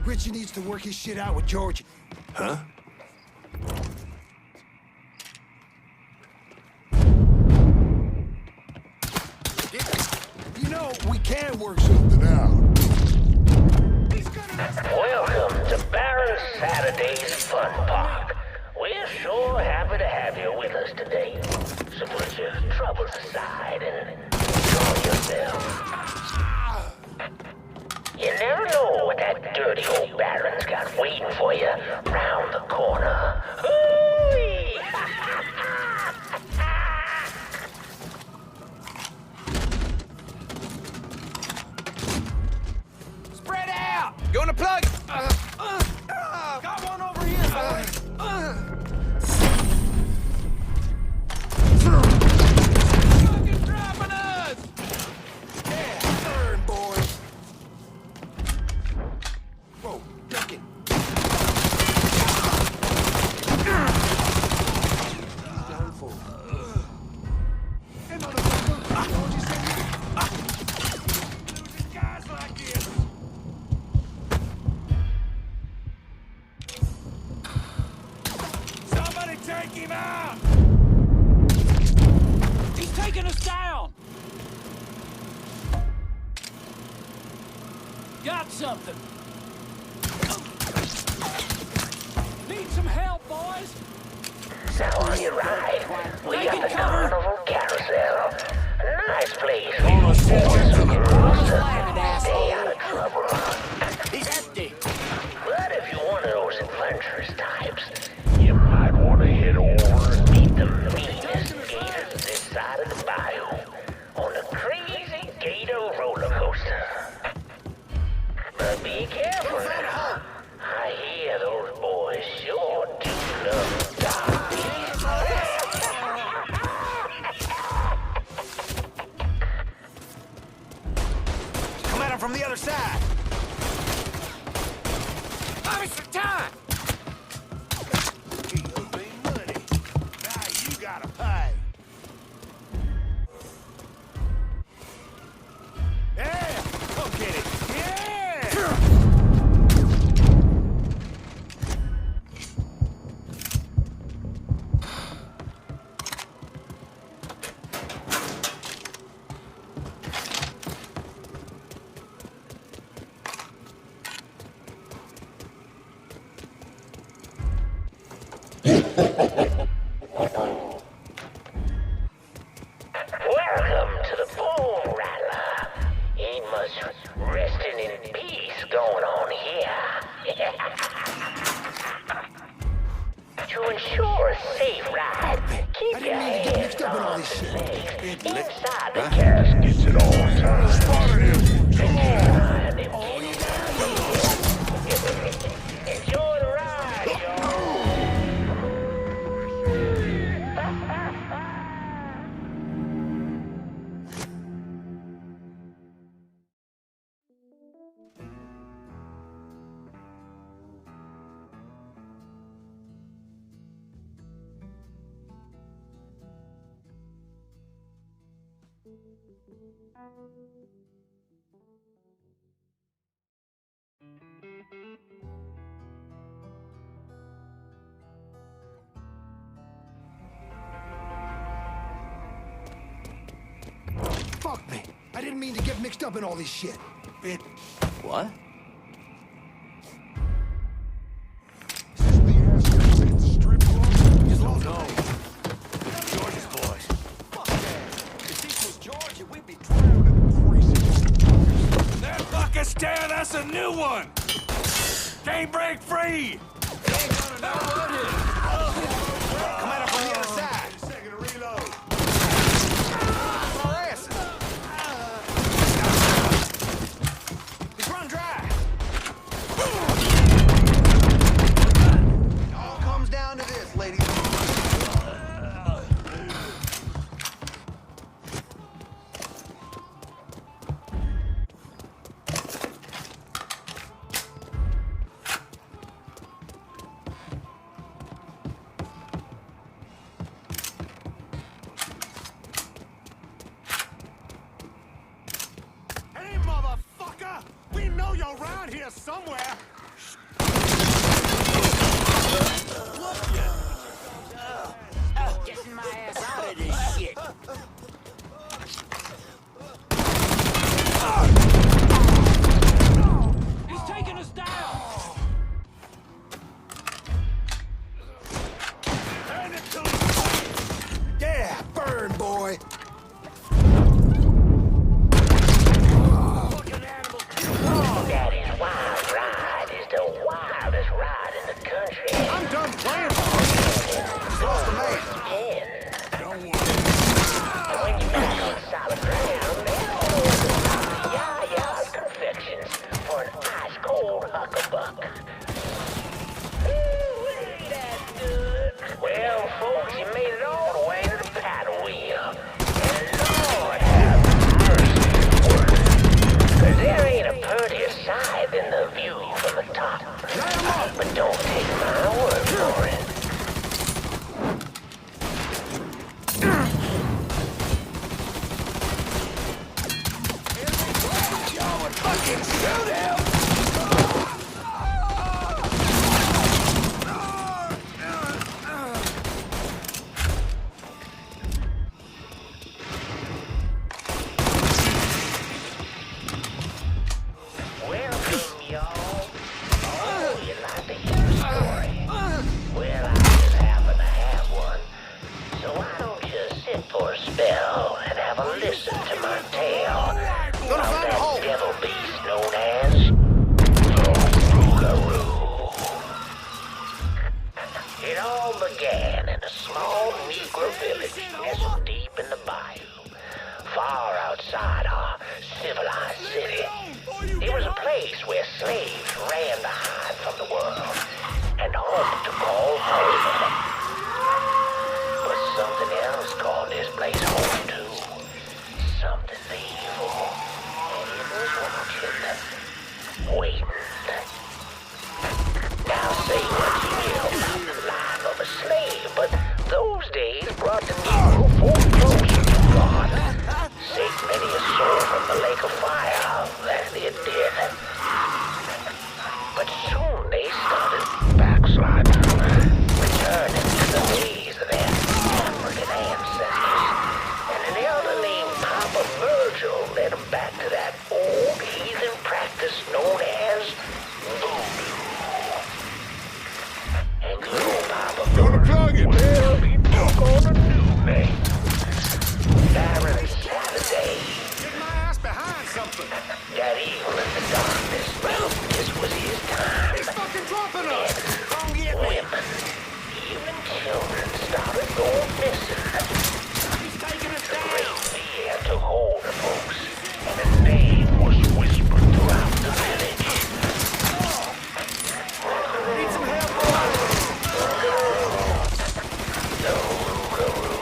Richie needs to work his shit out with Georgie. Huh? You know, we can work something out. Welcome to Baron Saturday's Fun Park. We're sure happy to have you with us today. So put your troubles aside and enjoy yourself. You never know what that dirty old Baron's got waiting for you round the corner. Hoo-wee! Spread out! You want a plug? Got one over here, boy. Got something. Need some help, boys? Now on your right, we got the Carnival Carousel. A nice place for you boys and girls to stay out of trouble. He's empty. But if you're one of those adventurous types, you might want to head over and meet the meanest gators this side of the bayou on the Crazy Gator roller coaster. But be careful now. I hear those boys sure do love dark. Come at him from the other side. Buy me some time! You owe me money. Now you gotta pay. Yeah! Go get it! Yeah! Welcome to the Bull Rattler. Ain't much resting in peace going on here. To ensure a safe ride, keep your hands on the legs inside the caskets at all times. Enjoy the ride, y'all. Fuck me. I didn't mean to get mixed up in all this shit. What? Just don't know. George's boys. Fuck that. If this was Georgia, we'd be drowning in greasy. That fucking stair, that's a new one! Can't break free! Ain't gonna know what it is. Come at him from the other side. Second to reload. Our asses. He's run dry. It all comes down to this, ladies. Hey, motherfucker! We know you're around here somewhere! Getting my ass out of this shit. He's taking us down! Turn it to Yeah, burn, boy. Daddy's wild ride spell and have a listen to my tale about that devil beast known as Rougarou. It all began in a small Negro village nestled deep in the bayou, far outside our civilized city. It was a place where slaves ran to hide from the world and hoped to call home. But something else called this place home too. Something evil. And it was watching, waiting. Now say what you will about the life of a slave, but those days brought the Negro folk closer to God. Saved many a soul from the lake of fire that it did. But soon they started backsliding, returning to the ways of their African ancestors. And an elder named Papa Virgil led them back to that old heathen practice known as voodoo. And little Papa Virgil, well, he took on a new name. Baron Saturday. Get my ass behind something. That evil in the darkness, well, this was his time. He's fucking dropping us. Come get me. Women, even children started going missing. He's taking us down. Great fear took hold of folks, and his name was whispered throughout the village. Need some help, boys. The Rougarou.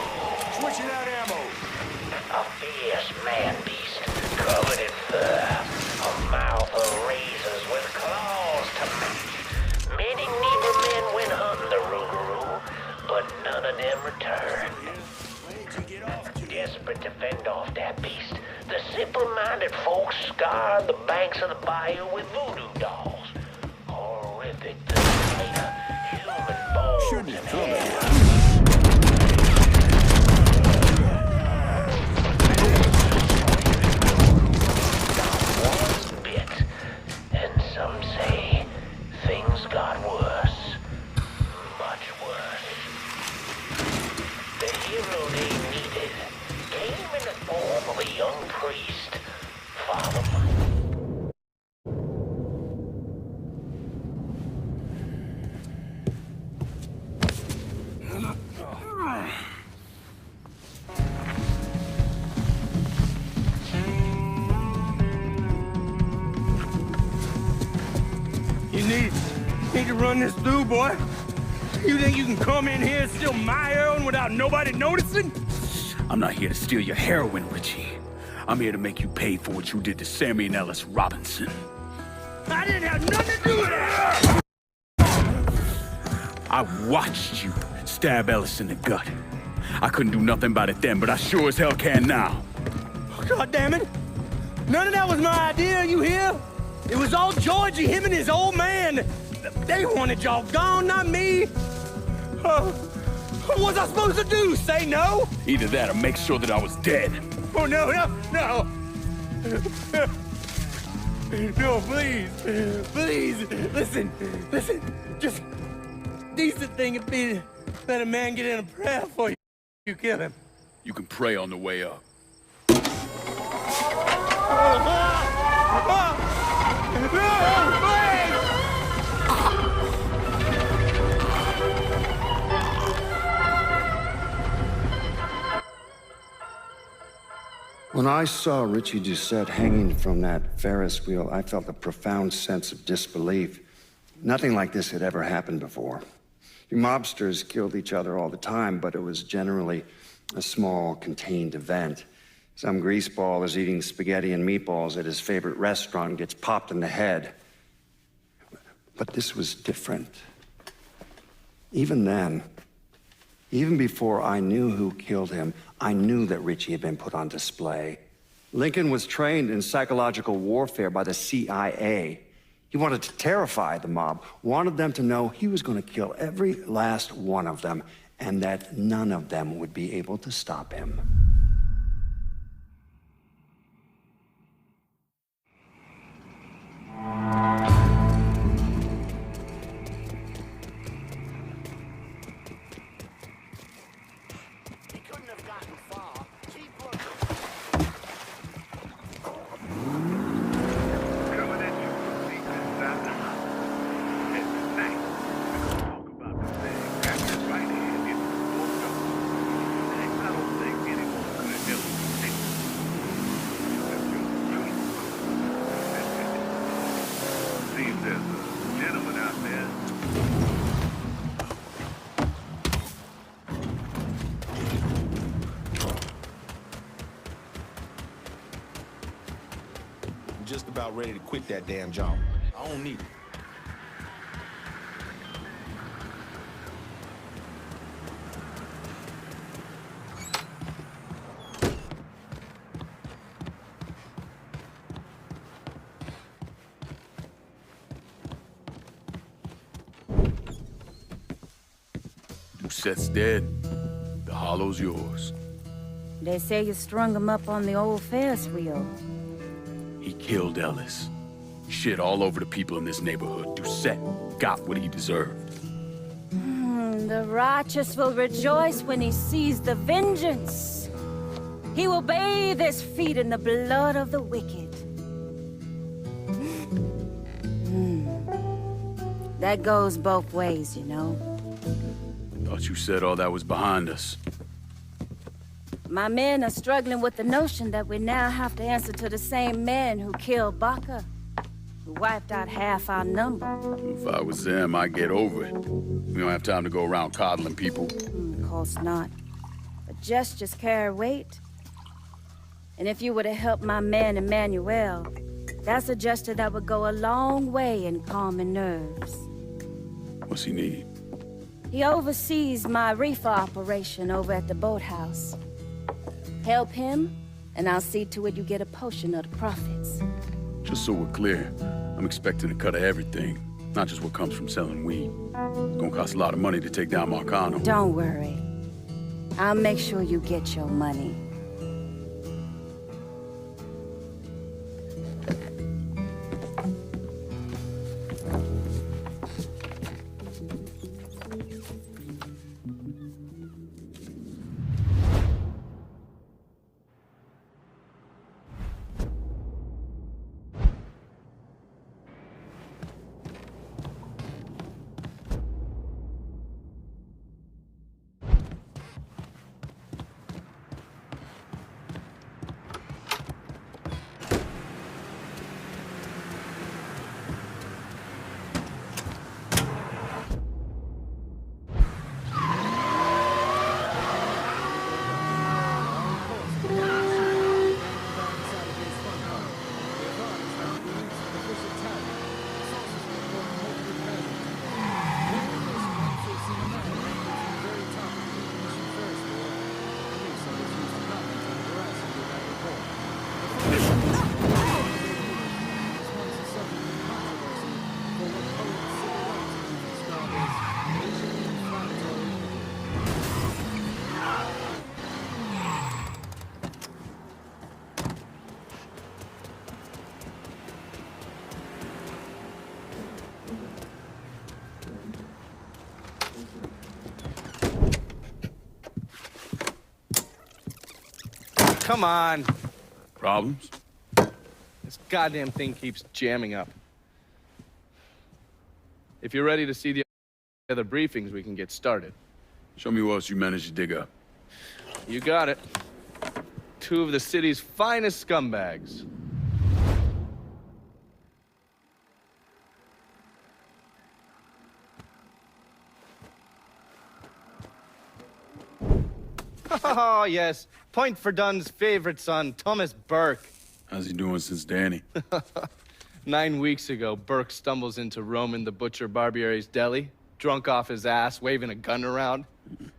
Switching out ammo. A fierce man-beast, covered in fur, a mouth of razors with claws to match. Many Negro men went hunting the Rougarou, but none of them returned. Desperate to fend off that beast, the simple-minded folks scoured the banks of the bayou with voodoo dolls. Horrific things made of human bones and hair. And some say things got worse, much worse. The hero they needed came in the form of a young priest, Father. You need to run this through, boy. You think you can come in here and steal my heroin without nobody noticing? I'm not here to steal your heroin, Richie. I'm here to make you pay for what you did to Sammy and Ellis Robinson. I didn't have nothing to do with that! I watched you stab Ellis in the gut. I couldn't do nothing about it then, but I sure as hell can now. God damn it! None of that was my idea, you hear? It was all Georgie, him and his old man. They wanted y'all gone, not me. What was I supposed to do, say no? Either that or make sure that I was dead. Oh, no. No, please. Listen. Just decent thing would be to let a man get in a prayer before you kill him. You can pray on the way up. When I saw Richie Doucette hanging from that Ferris wheel, I felt a profound sense of disbelief. Nothing like this had ever happened before. The mobsters killed each other all the time, but it was generally a small, contained event. Some greaseball is eating spaghetti and meatballs at his favorite restaurant and gets popped in the head. But this was different. Even then, even before I knew who killed him, I knew that Richie had been put on display. Lincoln was trained in psychological warfare by the CIA. He wanted to terrify the mob, wanted them to know he was going to kill every last one of them, and that none of them would be able to stop him. He couldn't have gotten far. just about ready to quit that damn job. I don't need it. Doucette's dead. The hollow's yours. They say you strung him up on the old Ferris wheel. He killed Ellis. Shit all over the people in this neighborhood. Doucette got what he deserved. The righteous will rejoice when he sees the vengeance. He will bathe his feet in the blood of the wicked. That goes both ways, you know. Thought you said all that was behind us. My men are struggling with the notion that we now have to answer to the same men who killed Baca, who wiped out half our number. If I was them, I'd get over it. We don't have time to go around coddling people. Of course not. But gestures carry weight. And if you were to help my man Emmanuel, that's a gesture that would go a long way in calming nerves. What's he need? He oversees my reefer operation over at the boathouse. Help him, and I'll see to it you get a portion of the profits. Just so we're clear, I'm expecting a cut of everything, not just what comes from selling weed. It's gonna cost a lot of money to take down Marcano. Don't worry. I'll make sure you get your money. Come on. Problems? This goddamn thing keeps jamming up. If you're ready to see the other briefings, we can get started. Show me what else you managed to dig up. You got it. Two of the city's finest scumbags. Oh, yes. Point for Dunn's favorite son, Thomas Burke. How's he doing since Danny? 9 weeks ago, Burke stumbles into Roman the Butcher Barbiere's deli, drunk off his ass, waving a gun around.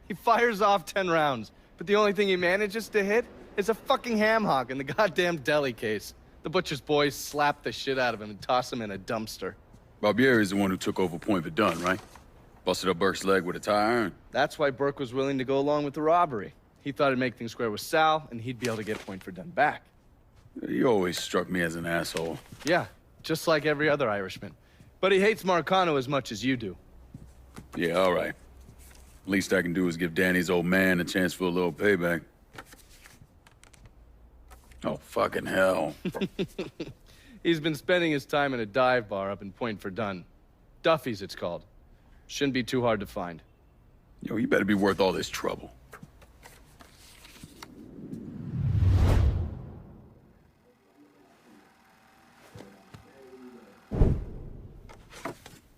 He fires off 10 rounds, but the only thing he manages to hit is a fucking ham hock in the goddamn deli case. The butcher's boys slap the shit out of him and toss him in a dumpster. Barbieri is the one who took over Point Verdun, right? Busted up Burke's leg with a tire iron. That's why Burke was willing to go along with the robbery. He thought it'd make things square with Sal, and he'd be able to get Point Verdun back. You always struck me as an asshole. Yeah, just like every other Irishman. But he hates Marcano as much as you do. Yeah, all right. Least I can do is give Danny's old man a chance for a little payback. Oh, fucking hell. He's been spending his time in a dive bar up in Point Verdun. Duffy's, it's called. Shouldn't be too hard to find. Yo, you better be worth all this trouble.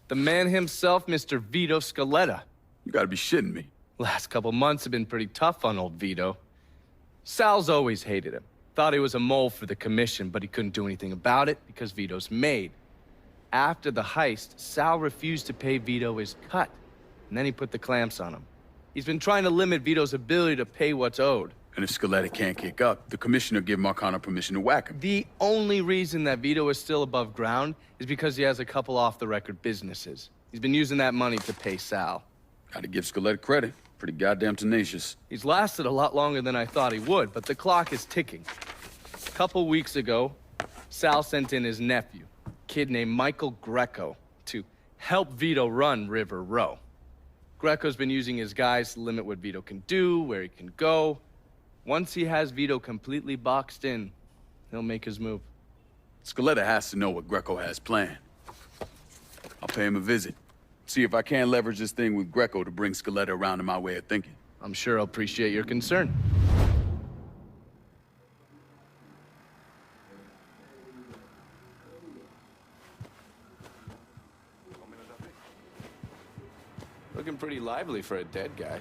The man himself, Mr. Vito Scaletta. You gotta be shitting me. Last couple months have been pretty tough on old Vito. Sal's always hated him. Thought he was a mole for the commission, but he couldn't do anything about it because Vito's made. After the heist, Sal refused to pay Vito his cut, and then he put the clamps on him. He's been trying to limit Vito's ability to pay what's owed. And if Scaletta can't kick up, the commissioner give Marcano permission to whack him. The only reason that Vito is still above ground is because he has a couple off-the-record businesses. He's been using that money to pay Sal. Gotta give Scaletta credit. Pretty goddamn tenacious. He's lasted a lot longer than I thought he would, but the clock is ticking. A couple weeks ago, Sal sent in his nephew, a kid named Michael Greco, to help Vito run River Row. Greco's been using his guys to limit what Vito can do, where he can go. Once he has Vito completely boxed in, he'll make his move. Scaletta has to know what Greco has planned. I'll pay him a visit. See if I can't leverage this thing with Greco to bring Scaletta around to my way of thinking. I'm sure he'll appreciate your concern. Looking pretty lively for a dead guy.